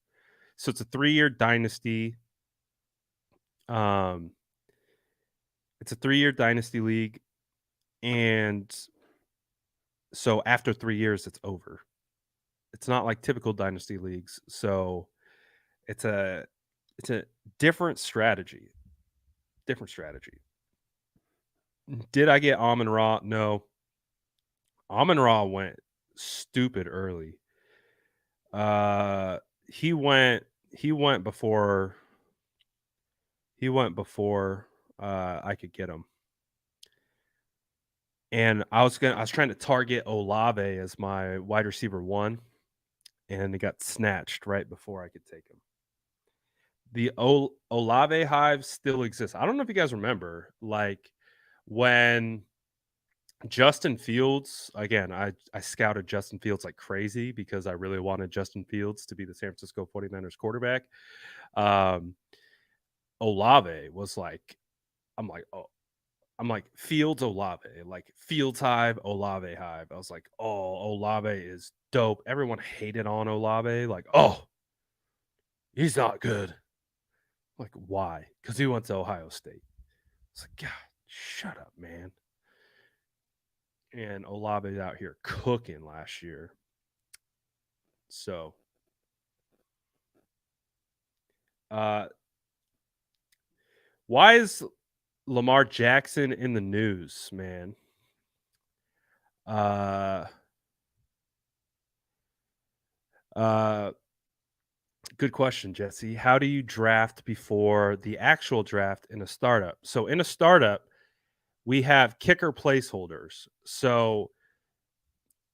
[SPEAKER 1] So it's a 3-year dynasty. Um, it's a 3-year dynasty league, and so after 3 years, it's over. It's not like typical dynasty leagues. So it's a it's a different strategy. Different strategy. Did I get Amon Ra? No. Amon Ra went stupid early. Uh, he went he went before he went before I could get him. And I was trying to target Olave as my wide receiver 1, and it got snatched right before I could take him. The Olave hive still exists. I don't know if you guys remember, like, when Justin Fields again, I scouted Justin Fields like crazy because I really wanted Justin Fields to be the San Francisco 49ers quarterback. Um, Olave was like I'm like, "Oh, I'm like Fields Olave, like Fields Hive, Olave Hive." I was like, "Oh, Olave is dope." Everyone hated on Olave, like, "Oh, he's not good." Like, why? Because he went to Ohio State. It's like, God, shut up, man. And Olave's out here cooking last year. So, uh, why is Lamar Jackson in the news, man? Uh, uh, Good question, Jesse. How do you draft before the actual draft in a startup? So in a startup, we have kicker placeholders. So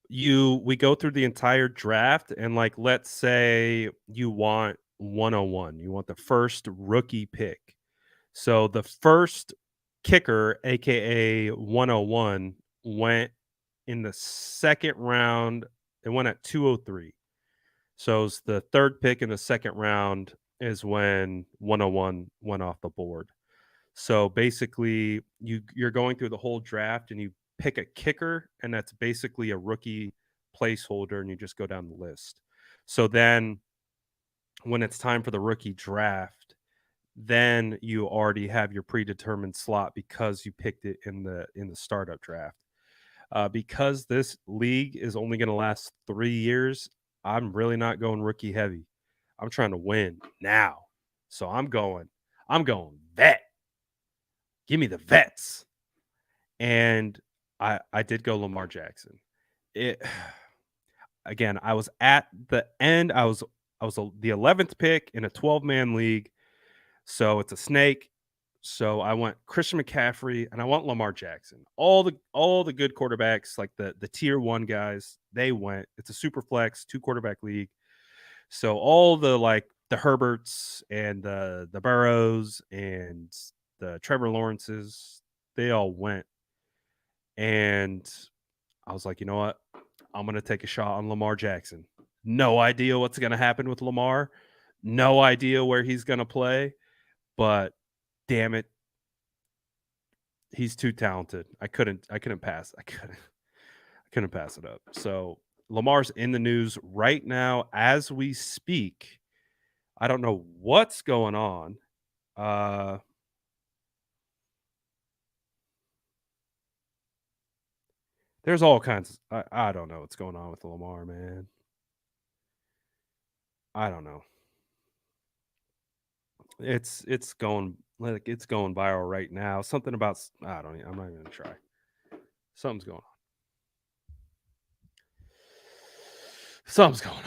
[SPEAKER 1] we go through the entire draft and like let's say you want 101. You want the first rookie pick. So the first kicker, aka 101, went in the second round. It went at 203. So it's the third pick in the second round is when 101 went off the board. So basically, you're going through the whole draft and you pick a kicker, and that's basically a rookie placeholder, and you just go down the list. So then when it's time for the rookie draft, then you already have your predetermined slot because you picked it in the startup draft. Because this league is only going to last 3 years, I'm really not going rookie heavy. I'm trying to win now, so I'm going vet. Give me the vets, and I did go Lamar Jackson. It again, I was at the end. I was the 11th pick in a 12-man league, so it's a snake. So I went Christian McCaffrey and I want Lamar Jackson. All the good quarterbacks, like the tier 1 guys, they went. It's a super flex, 2 quarterback league. So all the like the Herberts and the Burrows and the Trevor Lawrences, they all went. And I was like, "You know what? I'm going to take a shot on Lamar Jackson." No idea what's going to happen with Lamar. No idea where he's going to play, but damn it, he's too talented. I couldn't pass. I couldn't pass it up. So Lamar's in the news right now as we speak. I don't know what's going on. Uh there's all kinds I don't know what's going on with Lamar, man. I don't know. It's going viral right now. Something about I'm not even gonna try. Something's going on. Something's going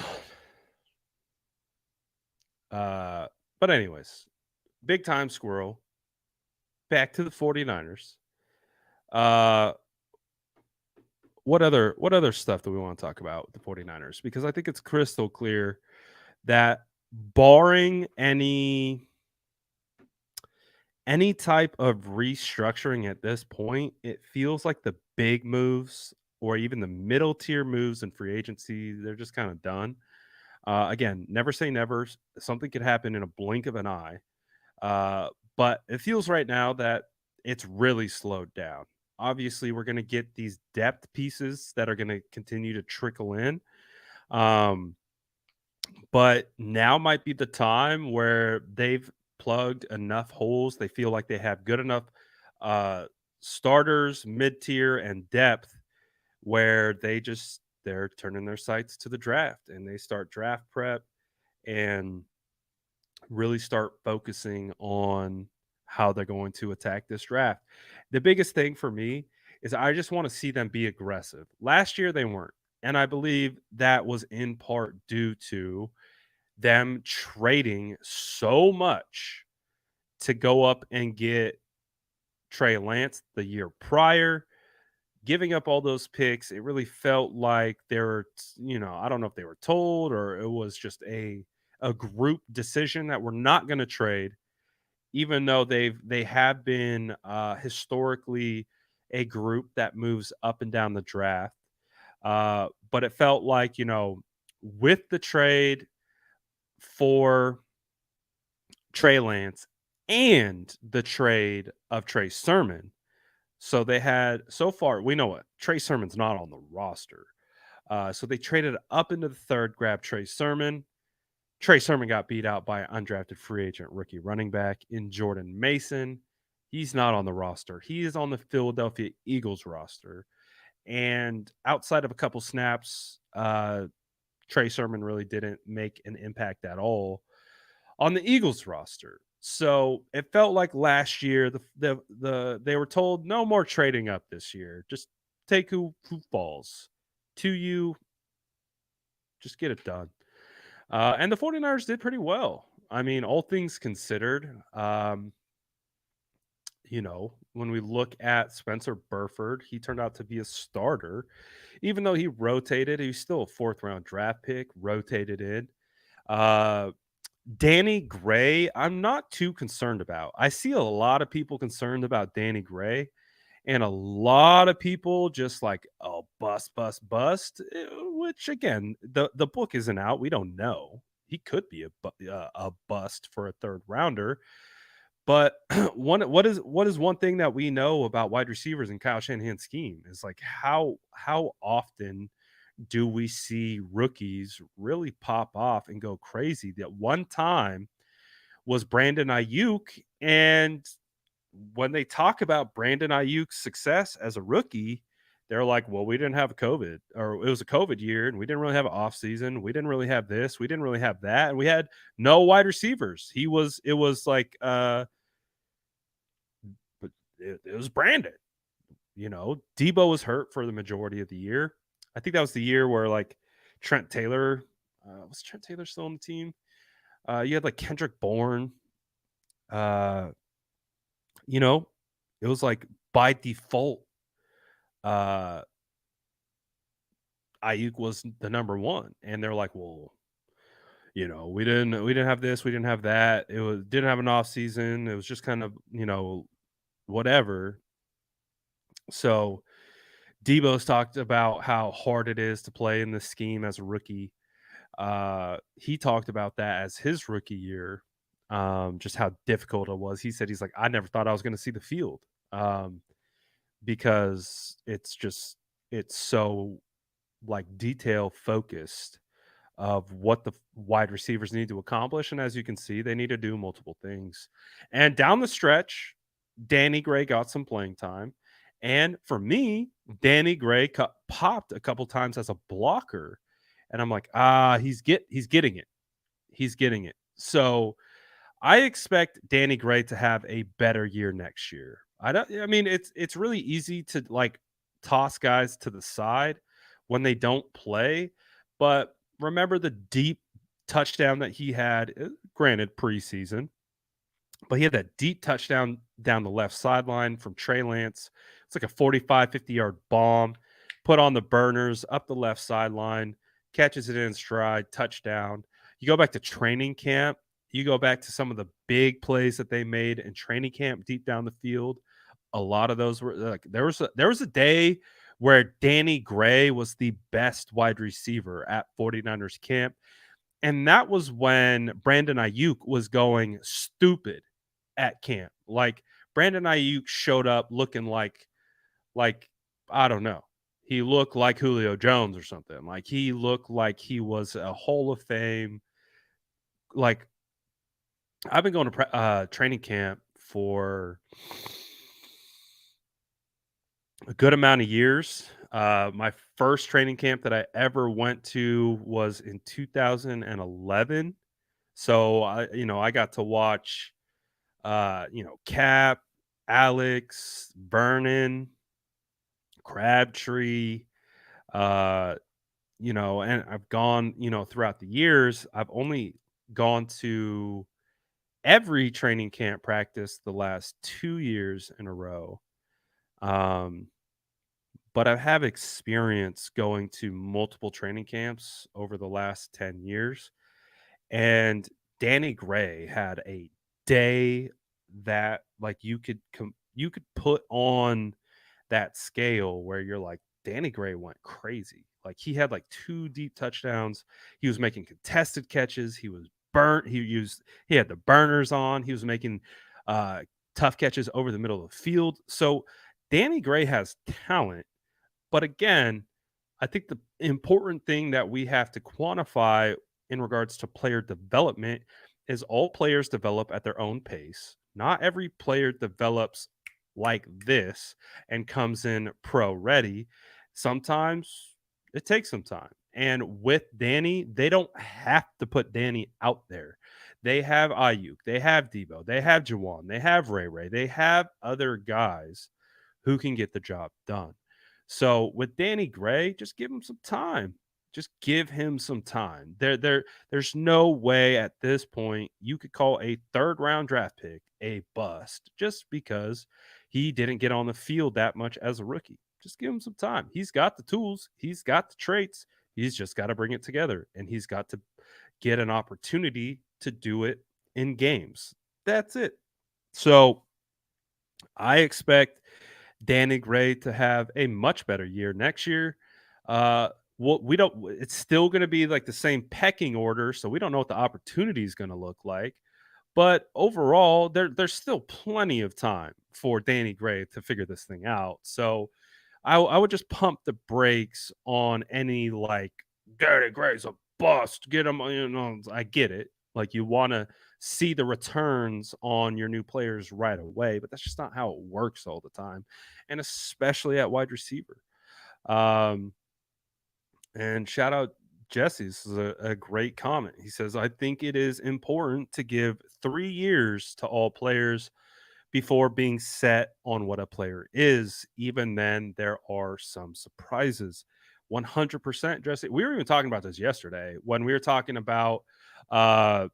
[SPEAKER 1] on. But anyways, big time squirrel. Back to the 49ers. Uh what other stuff do we want to talk about with the 49ers? Because I think it's crystal clear that barring any type of restructuring at this point, it feels like the big moves or even the middle tier moves in free agency, they're just kind of done. Again, never say never. Something could happen in a blink of an eye. Uh, but it feels right now that it's really slowed down. Obviously, we're going to get these depth pieces that are going to continue to trickle in. Um, but now might be the time where they've plugged enough holes. They feel like they have good enough uh, starters, mid tier, and depth where they're turning their sights to the draft and they start draft prep and really start focusing on how they're going to attack this draft. The biggest thing for me is I just want to see them be aggressive. Last year they weren't. And I believe that was in part due to them trading so much to go up and get Trey Lance the year prior, giving up all those picks. It really felt like they were, I don't know if they were told or it was just a group decision that we're not going to trade, even though they have been historically a group that moves up and down the draft. But it felt like, with the trade for Trey Lance and the trade of Trey Sermon. So they had so far, we know what Trey Sermon's not on the roster. So they traded up into the third, grabbed Trey Sermon. Trey Sermon got beat out by an undrafted free agent rookie running back in Jordan Mason. He's not on the roster. He is on the Philadelphia Eagles roster. And outside of a couple snaps, Trey Sermon really didn't make an impact at all on the Eagles roster. So it felt like last year they were told no more trading up this year. Just take who falls to you. Just get it done. And the 49ers did pretty well. I mean, all things considered, when we look at Spencer Burford, he turned out to be a starter. Even though he rotated, he's still a fourth round draft pick, rotated in. Uh, Danny Gray, I'm not too concerned about. I see a lot of people concerned about Danny Gray, and a lot of people just like, oh, bust, bust, bust. Which again, the book isn't out. We don't know. He could be a bust for a third rounder. But what is one thing that we know about wide receivers in Kyle Shanahan's scheme is like how often do we see rookies really pop off and go crazy? That one time was Brandon Ayuk, and when they talk about Brandon Ayuk's success as a rookie, they're like, "Well, we didn't have COVID, or it was a COVID year, and we didn't really have an off season. We didn't really have this. We didn't really have that, and we had no wide receivers. It was like, but it was Brandon. Debo was hurt for the majority of the year. I think that was the year where like Trent Taylor was Trent Taylor still on the team. You had like Kendrick Bourne. Uh, it was like by default, uh, Ayuk was the number one, and they're like, well, we didn't have this, we didn't have that. It was didn't have an off season. It was just kind of whatever. So Debo's talked about how hard it is to play in this scheme as a rookie. He talked about that as his rookie year, just how difficult it was. He said he's like, I never thought I was going to see the field, because it's so like detail focused of what the wide receivers need to accomplish, and as you can see, they need to do multiple things. And down the stretch, Danny Gray got some playing time. And for me, Danny Gray popped a couple times as a blocker. And I'm like, he's getting it. He's getting it. So I expect Danny Gray to have a better year next year. I mean, it's really easy to like toss guys to the side when they don't play, but remember the deep touchdown that he had, granted preseason, but he had that deep touchdown down the left sideline from Trey Lance. It's like a 45, 50-yard bomb, put on the burners, up the left sideline, catches it in stride, touchdown. You go back to training camp, you go back to some of the big plays that they made in training camp deep down the field. A lot of those were like there was a day where Danny Gray was the best wide receiver at 49ers camp. And that was when Brandon Ayuk was going stupid at camp. Like Brandon Ayuk showed up looking like I don't know. He looked like Julio Jones or something. Like he looked like he was a Hall of Fame. Like I've been going to training camp for a good amount of years. My first training camp that I ever went to was in 2011. So I got to watch Cap, Alex, Vernon, Crabtree, uh, and I've gone, throughout the years, I've only gone to every training camp practice the last 2 years in a row. Um, but I have experience going to multiple training camps over the last 10 years. And Danny Gray had a day that like you could put on that scale where you're like Danny Gray went crazy. Like he had like two deep touchdowns. He was making contested catches. He was burnt. He had the burners on. He was making uh tough catches over the middle of the field. So Danny Gray has talent, but again, I think the important thing that we have to quantify in regards to player development is all players develop at their own pace. Not every player develops like this and comes in pro ready. Sometimes it takes some time. And with Danny, they don't have to put Danny out there. They have Ayuk, they have Debo, they have Jawan, they have Ray, they have other guys who can get the job done. So with Danny Gray, just give him some time. Just give him some time. There's no way at this point you could call a third round draft pick a bust just because he didn't get on the field that much as a rookie. Just give him some time. He's got the tools, he's got the traits. He's just got to bring it together and he's got to get an opportunity to do it in games. That's it. So I expect Danny Gray to have a much better year next year. Uh, we don't. It's still going to be like the same pecking order, so we don't know what the opportunity is going to look like. But overall, there's still plenty of time for Danny Gray to figure this thing out. So I would just pump the brakes on any like Danny Gray's a bust. Get him, I get it. Like you want to see the returns on your new players right away, but that's just not how it works all the time, and especially at wide receiver. Um, and shout out Jesse. This is a great comment. He says, "I think it is important to give 3 years to all players before being set on what a player is. Even then, there are some surprises." 100% Jesse. We were even talking about this yesterday when we were talking about uh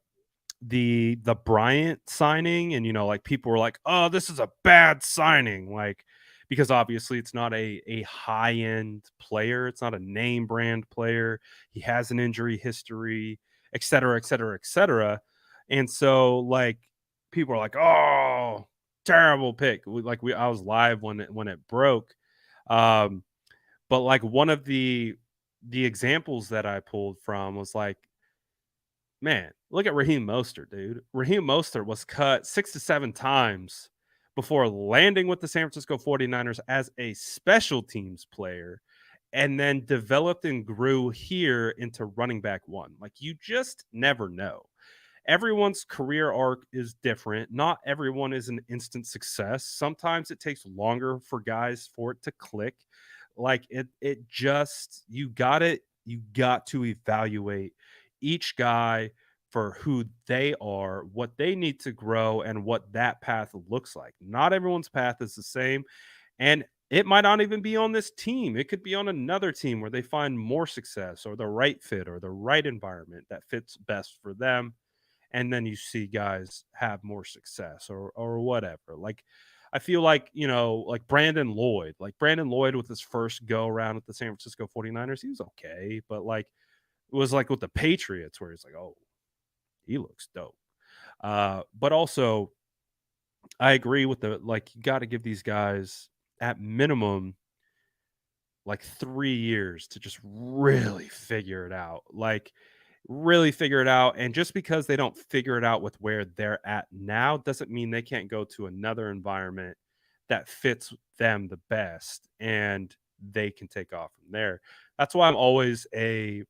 [SPEAKER 1] the Bryant signing, and like people were like, "Oh, this is a bad signing," like because obviously it's not a high end player, it's not a name brand player. He has an injury history, et cetera, et cetera, et cetera. And so like people are like, "Oh, terrible pick." I was live when it broke. Um, but like one of the examples that I pulled from was like, man, look at Raheem Mostert, dude. Raheem Mostert was cut 6 to 7 times before landing with the San Francisco 49ers as a special teams player and then developed and grew here into running back one. Like you just never know. Everyone's career arc is different. Not everyone is an instant success. Sometimes it takes longer for guys for it to click. Like it just you got to evaluate each guy for who they are, what they need to grow, and what that path looks like. Not everyone's path is the same. And It might not even be on this team. It could be on another team where they find more success or the right fit or the right environment that fits best for them. And then you see guys have more success or whatever. Like I feel like, like Brandon Lloyd with his first go around with the San Francisco 49ers, he was okay, but like it was like with the Patriots where he's like, "Oh, he looks dope." But also I agree with the like you got to give these guys at minimum like 3 years to just really figure it out. Like really figure it out, and just because they don't figure it out with where they're at now doesn't mean they can't go to another environment that fits them the best and they can take off from there. That's why I'm always an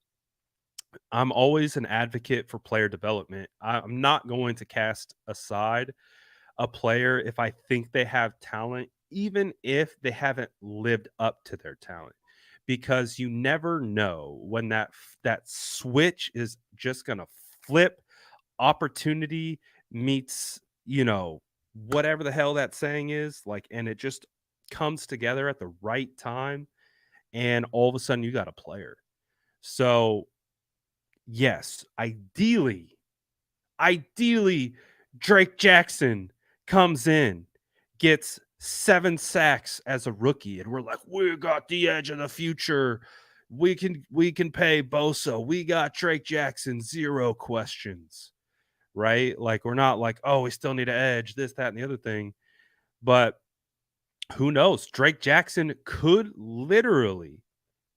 [SPEAKER 1] advocate for player development. I'm not going to cast aside a player if I think they have talent, even if they haven't lived up to their talent, because you never know when that switch is just gonna flip. Opportunity meets, whatever the hell that saying is, like, and it just comes together at the right time, and all of a sudden you got a player. So yes, ideally, Drake Jackson comes in, gets 7 sacks as a rookie, and we're like, "We got the edge of the future. We can pay Bosa. We got Drake Jackson, 0 questions." Right? Like, we're not like, "Oh, we still need an edge, this, that, and the other thing." But who knows? Drake Jackson could literally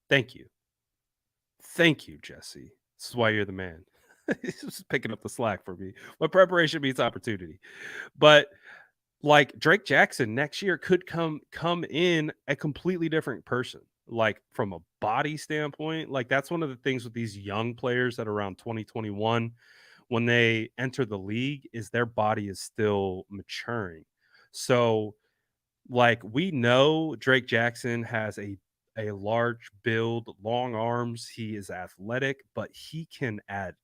[SPEAKER 1] thank you. Thank you, Jesse. This is why you're the man. He's just picking up the slack for me. But preparation meets opportunity. But like Drake Jackson next year could come in a completely different person. Like from a body standpoint, like that's one of the things with these young players that are around 2021 when they enter the league is their body is still maturing. So like we know Drake Jackson has a large build, long arms, he is athletic, but he can add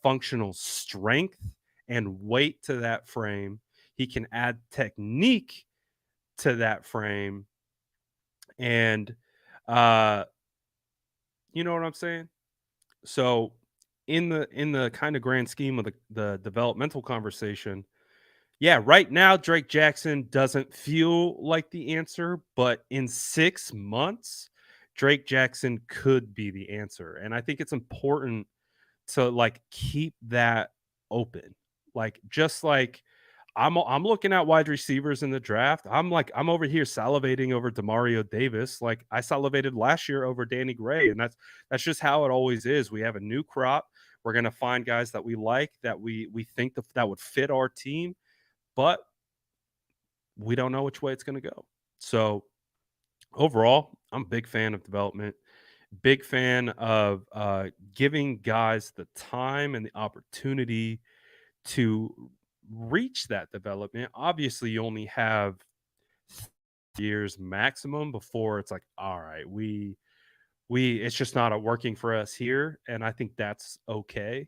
[SPEAKER 1] functional strength and weight to that frame. He can add technique to that frame. And uh you know what I'm saying? So in the kind of grand scheme of the developmental conversation, yeah, right now Drake Jackson doesn't feel like the answer, but in 6 months Drake Jackson could be the answer. And I think it's important to like keep that open. Like just like I'm looking at wide receivers in the draft. I'm over here salivating over Demario Davis. Like I salivated last year over Danny Gray, and that's just how it always is. We have a new crop. We're gonna find guys that we like, that we think that would fit our team, but we don't know which way it's gonna go. So overall, I'm a big fan of development. Big fan of giving guys the time and the opportunity to reach that development. Obviously, you only have years maximum before it's like, all right, we it's just not working for us here, and I think that's okay.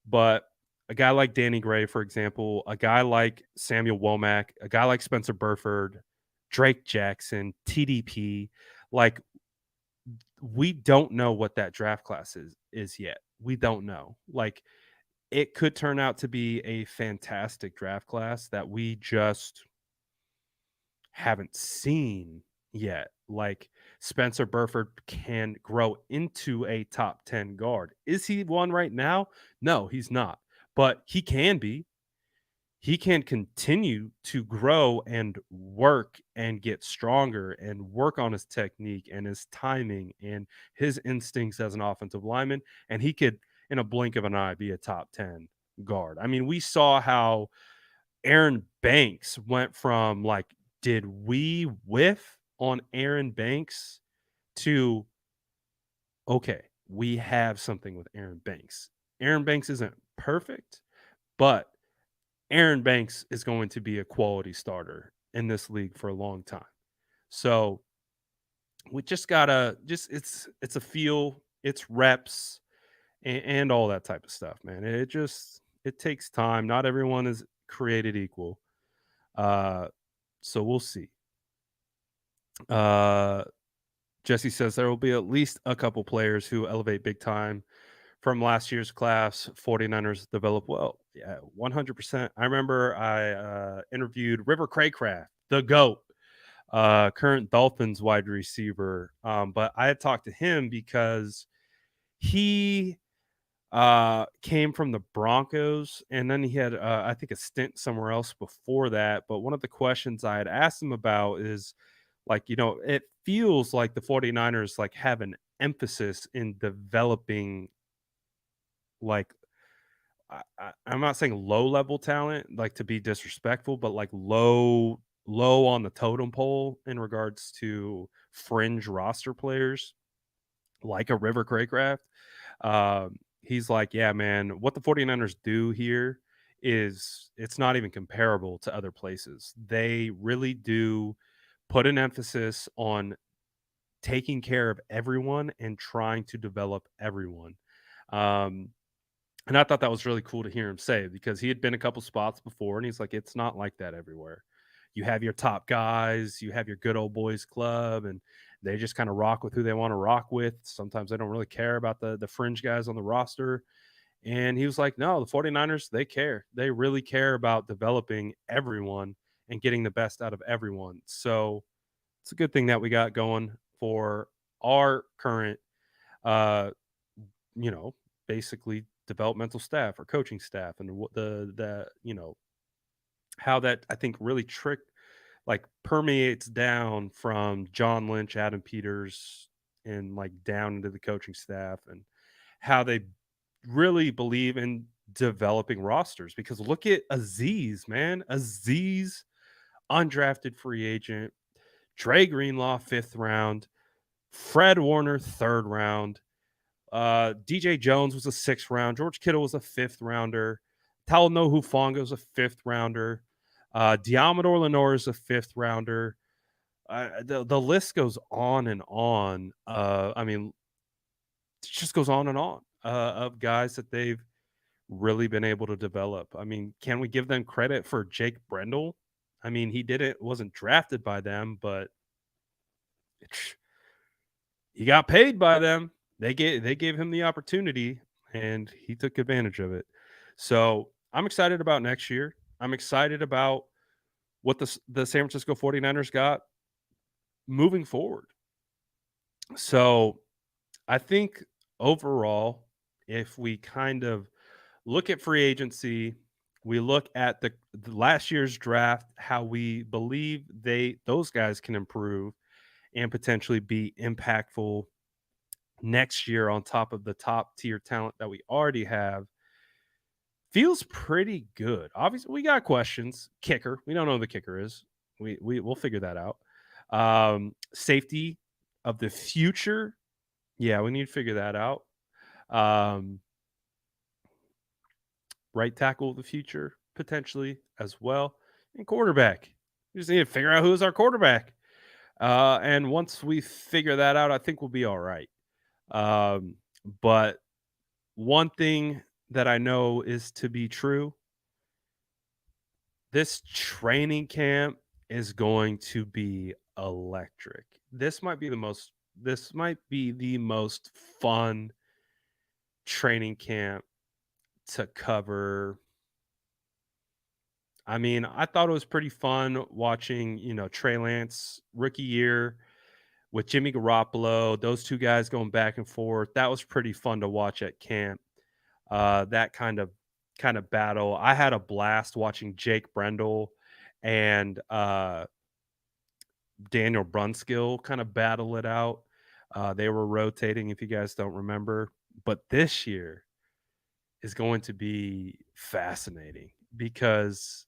[SPEAKER 1] But a guy like Danny Gray, for example, a guy like Samuel Womack, a guy like Spencer Burford, Drake Jackson, TDP, like we don't know what that draft class is yet. We don't know. Like it could turn out to be a fantastic draft class that we just haven't seen yet. Like Spencer Burford can grow into a top 10 guard. Is he one right now? No, he's not. But he can be. He can continue to grow and work and get stronger and work on his technique and his timing and his instincts as an offensive lineman. And he could, in a blink of an eye, be a top 10 guard. I mean, we saw how Aaron Banks went from like, did we whiff on Aaron Banks to, okay, we have something with Aaron Banks. Aaron Banks isn't perfect, but Aaron Banks is going to be a quality starter in this league for a long time. So we just gotta it's a feel, it's reps and all that type of stuff, man. It takes time. Not everyone is created equal. Uh so we'll see. Uh, Jesse says there will be at least a couple players who elevate big time from last year's class. 49ers develop well. Yeah, 100%. I remember I interviewed River Craycraft, the GOAT, current Dolphins wide receiver. But I had talked to him because he came from the Broncos, and then he had, I think, a stint somewhere else before that. But one of the questions I had asked him about is, like, it feels like the 49ers like have an emphasis in developing, like, I'm not saying low level talent, like to be disrespectful, but like low on the totem pole in regards to fringe roster players like a River Craycraft. He's like, yeah, man, what the 49ers do here is it's not even comparable to other places. They really do put an emphasis on taking care of everyone and trying to develop everyone. Um, and I thought that was really cool to hear him say because he had been a couple spots before and he's like, it's not like that everywhere. You have your top guys, you have your good old boys club, and they just kind of rock with who they want to rock with. Sometimes they don't really care about the fringe guys on the roster. And he was like, no, the 49ers, they care. They really care about developing everyone and getting the best out of everyone. So it's a good thing that we got going for our current uh you know, basically developmental staff or coaching staff, and what the how that I think really like permeates down from John Lynch, Adam Peters, and like down into the coaching staff, and how they really believe in developing rosters. Because look at Aziz, man. Aziz, undrafted free agent, Dre Greenlaw, 5th round, Fred Warner, 3rd round. DJ Jones was a 6th round. George Kittle was a 5th rounder. Talanoa Hufanga was a 5th rounder. Diamador Lenore is a 5th rounder. The list goes on and on. I mean, it just goes on and on of guys that they've really been able to develop. I mean, can we give them credit for Jake Brendel? I mean, he wasn't drafted by them, but he got paid by them. They gave him the opportunity and he took advantage of it. So, I'm excited about next year. I'm excited about what the San Francisco 49ers got moving forward. So, I think overall, if we kind of look at free agency, we look at the last year's draft, how we believe those guys can improve and potentially be impactful next year on top of the top tier talent that we already have, feels pretty good. Obviously, we got questions. Kicker, we don't know who the kicker is. We'll figure that out. Safety of the future, yeah, we need to figure that out. Um, right tackle of the future potentially as well, and quarterback. We just need to figure out who's our quarterback. And once we figure that out, I think we'll be all right. Um, but one thing that I know is to be true, this training camp is going to be electric. This might be the most fun training camp to cover. I mean, I thought it was pretty fun watching, Trey Lance rookie year with Jimmy Garoppolo, those two guys going back and forth. That was pretty fun to watch at camp. That kind of battle. I had a blast watching Jake Brendel and Daniel Brunskill kind of battle it out. They were rotating, if you guys don't remember. But this year is going to be fascinating because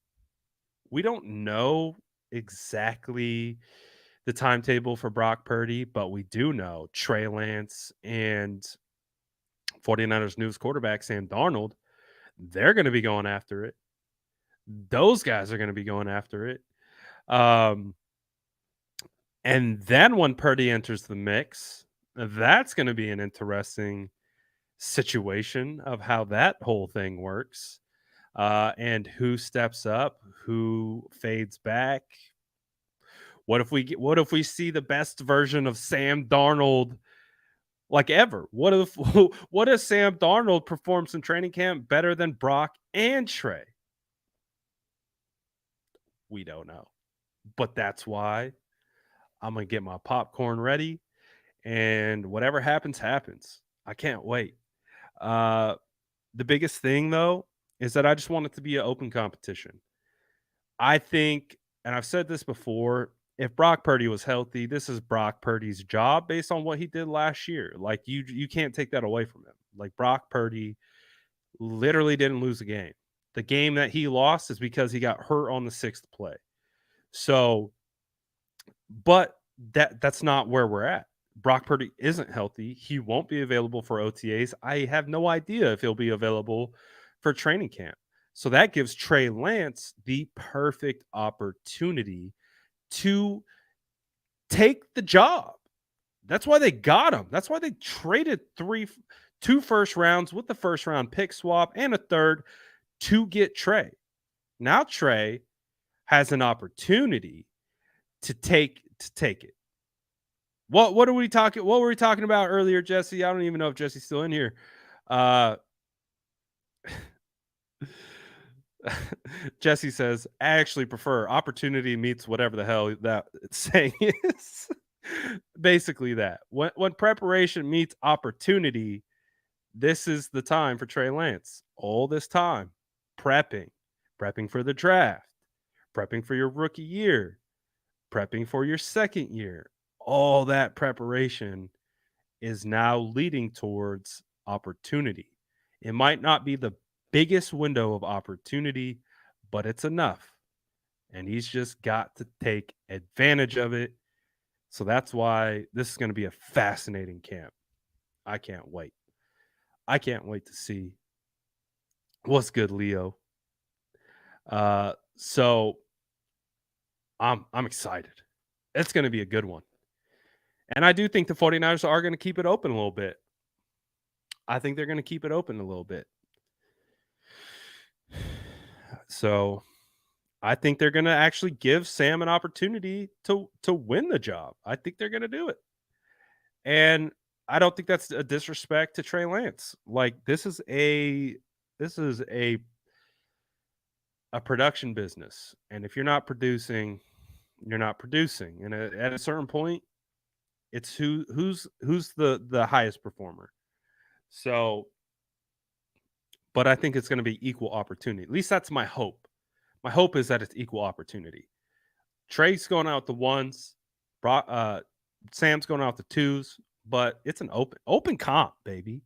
[SPEAKER 1] we don't know exactly the timetable for Brock Purdy, but we do know Trey Lance and 49ers news quarterback Sam Darnold, they're going to be going after it. Those guys are going to be going after it. Um, and then when Purdy enters the mix, that's going to be an interesting situation of how that whole thing works, and who steps up, who fades back, What if we see the best version of Sam Darnold like ever? What if what if Sam Darnold performs in training camp better than Brock and Trey? We don't know. But that's why I'm gonna get my popcorn ready, and whatever happens, happens. I can't wait. Uh, the biggest thing though is that I just want it to be an open competition. I think, and I've said this before, if Brock Purdy was healthy, this is Brock Purdy's job based on what he did last year. Like you can't take that away from him. Like Brock Purdy literally didn't lose a game. The game that he lost is because he got hurt on the sixth play. So, but that's not where we're at. Brock Purdy isn't healthy. He won't be available for OTAs. I have no idea if he'll be available for training camp. So that gives Trey Lance the perfect opportunity to take the job. That's why they got him. That's why they traded two first rounds with the first round pick swap and a third to get Trey. Now Trey has an opportunity to take it. What were we talking about earlier, Jesse? I don't even know if Jesse's still in here. Jesse says, I actually prefer opportunity meets whatever the hell that saying is. Basically that. When preparation meets opportunity, this is the time for Trey Lance. All this time prepping for the draft, prepping for your rookie year, prepping for your second year. All that preparation is now leading towards opportunity. It might not be the biggest window of opportunity, but it's enough. And he's just got to take advantage of it. So that's why this is going to be a fascinating camp. I can't wait. I can't wait to see what's good, Leo. So I'm excited. It's going to be a good one. And I do think the 49ers are going to keep it open a little bit. I think they're going to keep it open a little bit. So I think they're going to actually give Sam an opportunity to win the job. I think they're going to do it. And I don't think that's a disrespect to Trey Lance. Like this is a production business. And if you're not producing, you're not producing. And at a certain point, it's who's the highest performer. So, but I think it's going to be equal opportunity. At least that's my hope. My hope is that it's equal opportunity. Trey's going out the ones, Sam's going out the twos, but it's an open comp, baby.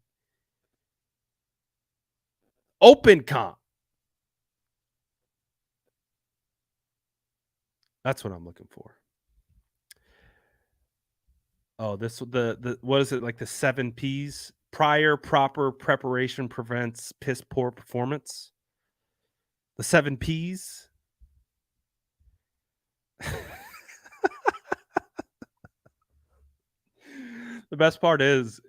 [SPEAKER 1] Open comp. That's what I'm looking for. Oh, the what is it, like the 7 Ps? Prior proper preparation prevents piss poor performance. The 7 Ps. The best part is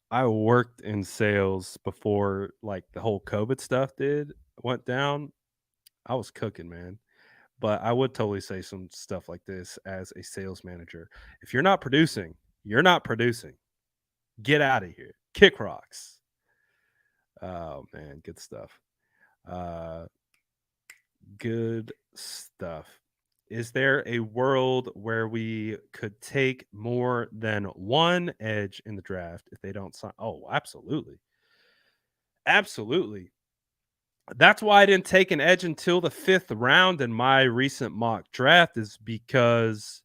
[SPEAKER 1] I worked in sales before like the whole COVID stuff went down. I was cooking, man. But I would totally say some stuff like this as a sales manager. If you're not producing, you're not producing. Get out of here. Kick rocks. Oh man, good stuff. Good stuff. Is there a world where we could take more than one edge in the draft if they don't sign? Oh, absolutely. Absolutely. That's why I didn't take an edge until the 5th round in my recent mock draft, is because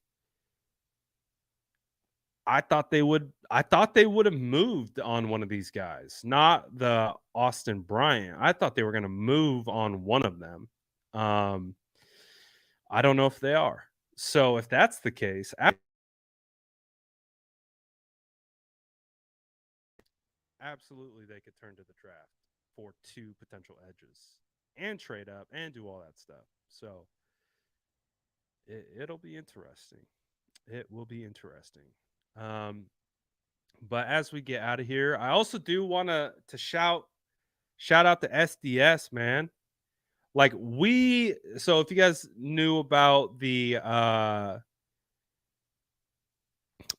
[SPEAKER 1] I thought they would have moved on one of these guys, not the Austin Bryant. I thought they were going to move on one of them. I don't know if they are. So if that's the case, absolutely they could turn to the draft for 2 potential edges and trade up and do all that stuff. So it'll be interesting. It will be interesting. But as we get out of here, I also do want to shout out to SDS, man. Like so if you guys knew about the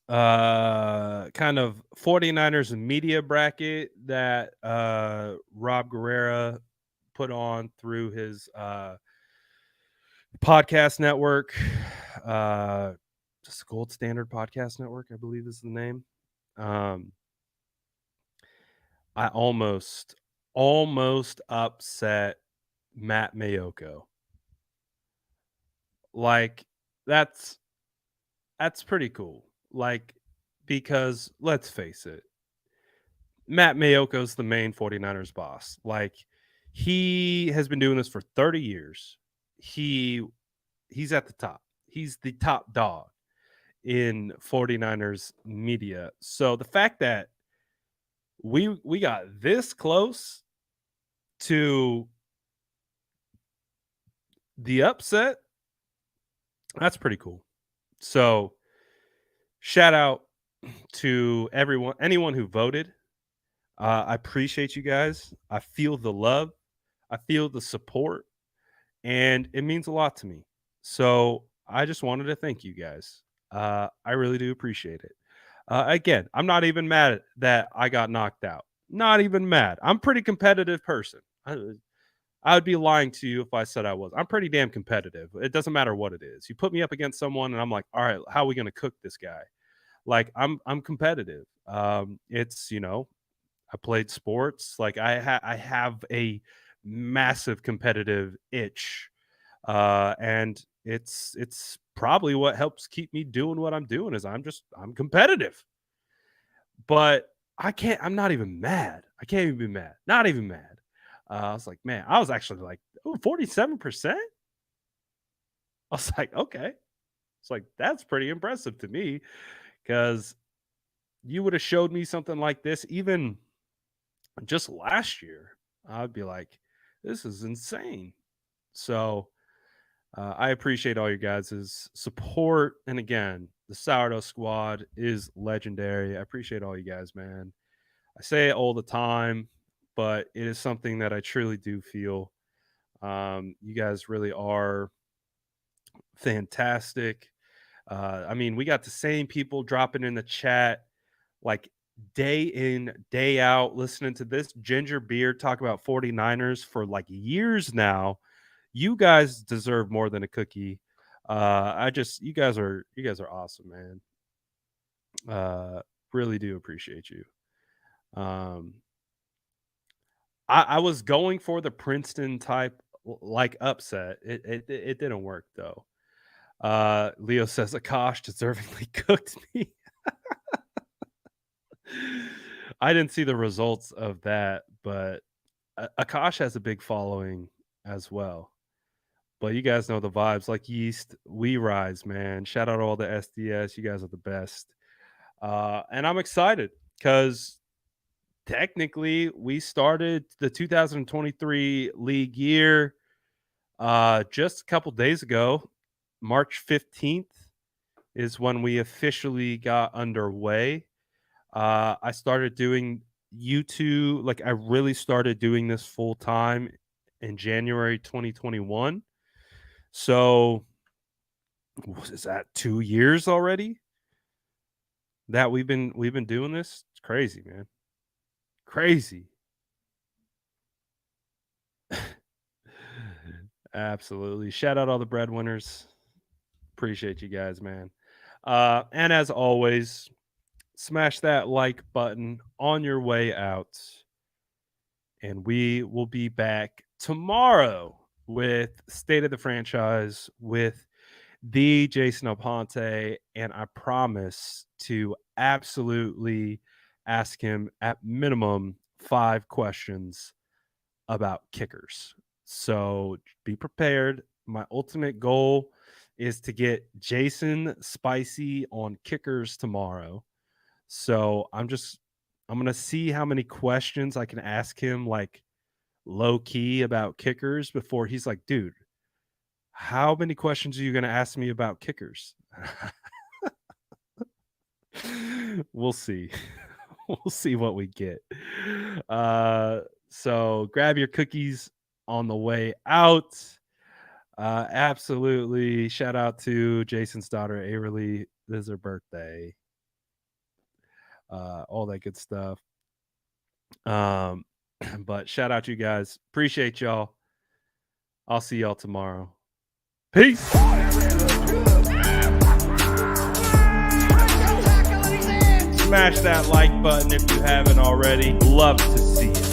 [SPEAKER 1] kind of 49ers media bracket that Rob Guerrera put on through his podcast network. Uh just Gold Standard Podcast Network, I believe is the name. Um I almost upset Matt Mayoko. Like that's that's pretty cool. Like because let's face it, Matt Mayoko's the main 49ers boss. Like he has been doing this for 30 years. He he's at the top. He's the top dog in 49ers media. So the fact that we got this close to the upset, that's pretty cool. So shout out to anyone who voted. I appreciate you guys. I feel the love. I feel the support, and it means a lot to me. So I just wanted to thank you guys. I really do appreciate it. Again, I'm not even mad that I got knocked out. Not even mad. I'm a pretty competitive person. I would be lying to you if I said I was. I'm pretty damn competitive. It doesn't matter what it is. You put me up against someone, and I'm like, all right, how are we going to cook this guy? Like I'm competitive. It's I played sports. Like I have a massive competitive itch, and it's probably what helps keep me doing what I'm doing. Is I'm competitive, but I'm not even mad. I can't even be mad. Not even mad. I was like, man, I was actually like, oh, 47%. I was like, okay. It's like that's pretty impressive to me because you would have showed me something like this even just last year. I'd be like, this is insane. So I appreciate all you guys' support. And again, the Sourdough Squad is legendary. I appreciate all you guys, man. I say it all the time, but it is something that I truly do feel. You guys really are fantastic. I mean, we got the same people dropping in the chat like day in, day out, listening to this ginger beard talk about 49ers for like years now. You guys deserve more than a cookie. You guys are awesome, man. Really do appreciate you. Um, I was going for the Princeton type like upset. It didn't work though. Leo says Akash deservingly cooked me. I didn't see the results of that, but Akash has a big following as well. But you guys know the vibes like yeast. We rise, man. Shout out all the SDS. You guys are the best. And I'm excited because technically we started the 2023 league year just a couple days ago. March 15th is when we officially got underway. I started doing YouTube, like I really started doing this full time in January 2021. So, is that 2 years already that we've been doing this? It's crazy, man. Crazy. Absolutely. Shout out all the breadwinners. Appreciate you guys, man. And as always, smash that like button on your way out. And we will be back tomorrow with State of the Franchise with the Jason Aponte. And I promise to absolutely ask him at minimum 5 questions about kickers. So be prepared. My ultimate goal is to get Jason spicy on kickers tomorrow. So I'm gonna see how many questions I can ask him like low key about kickers before he's like, dude, how many questions are you gonna ask me about kickers? We'll see. We'll see what we get. So grab your cookies on the way out. Absolutely. Shout out to Jason's daughter, Averly. This is her birthday. all that good stuff. But shout out you guys. Appreciate y'all. I'll see y'all tomorrow. Peace. Smash that like button if you haven't already. Love to see it.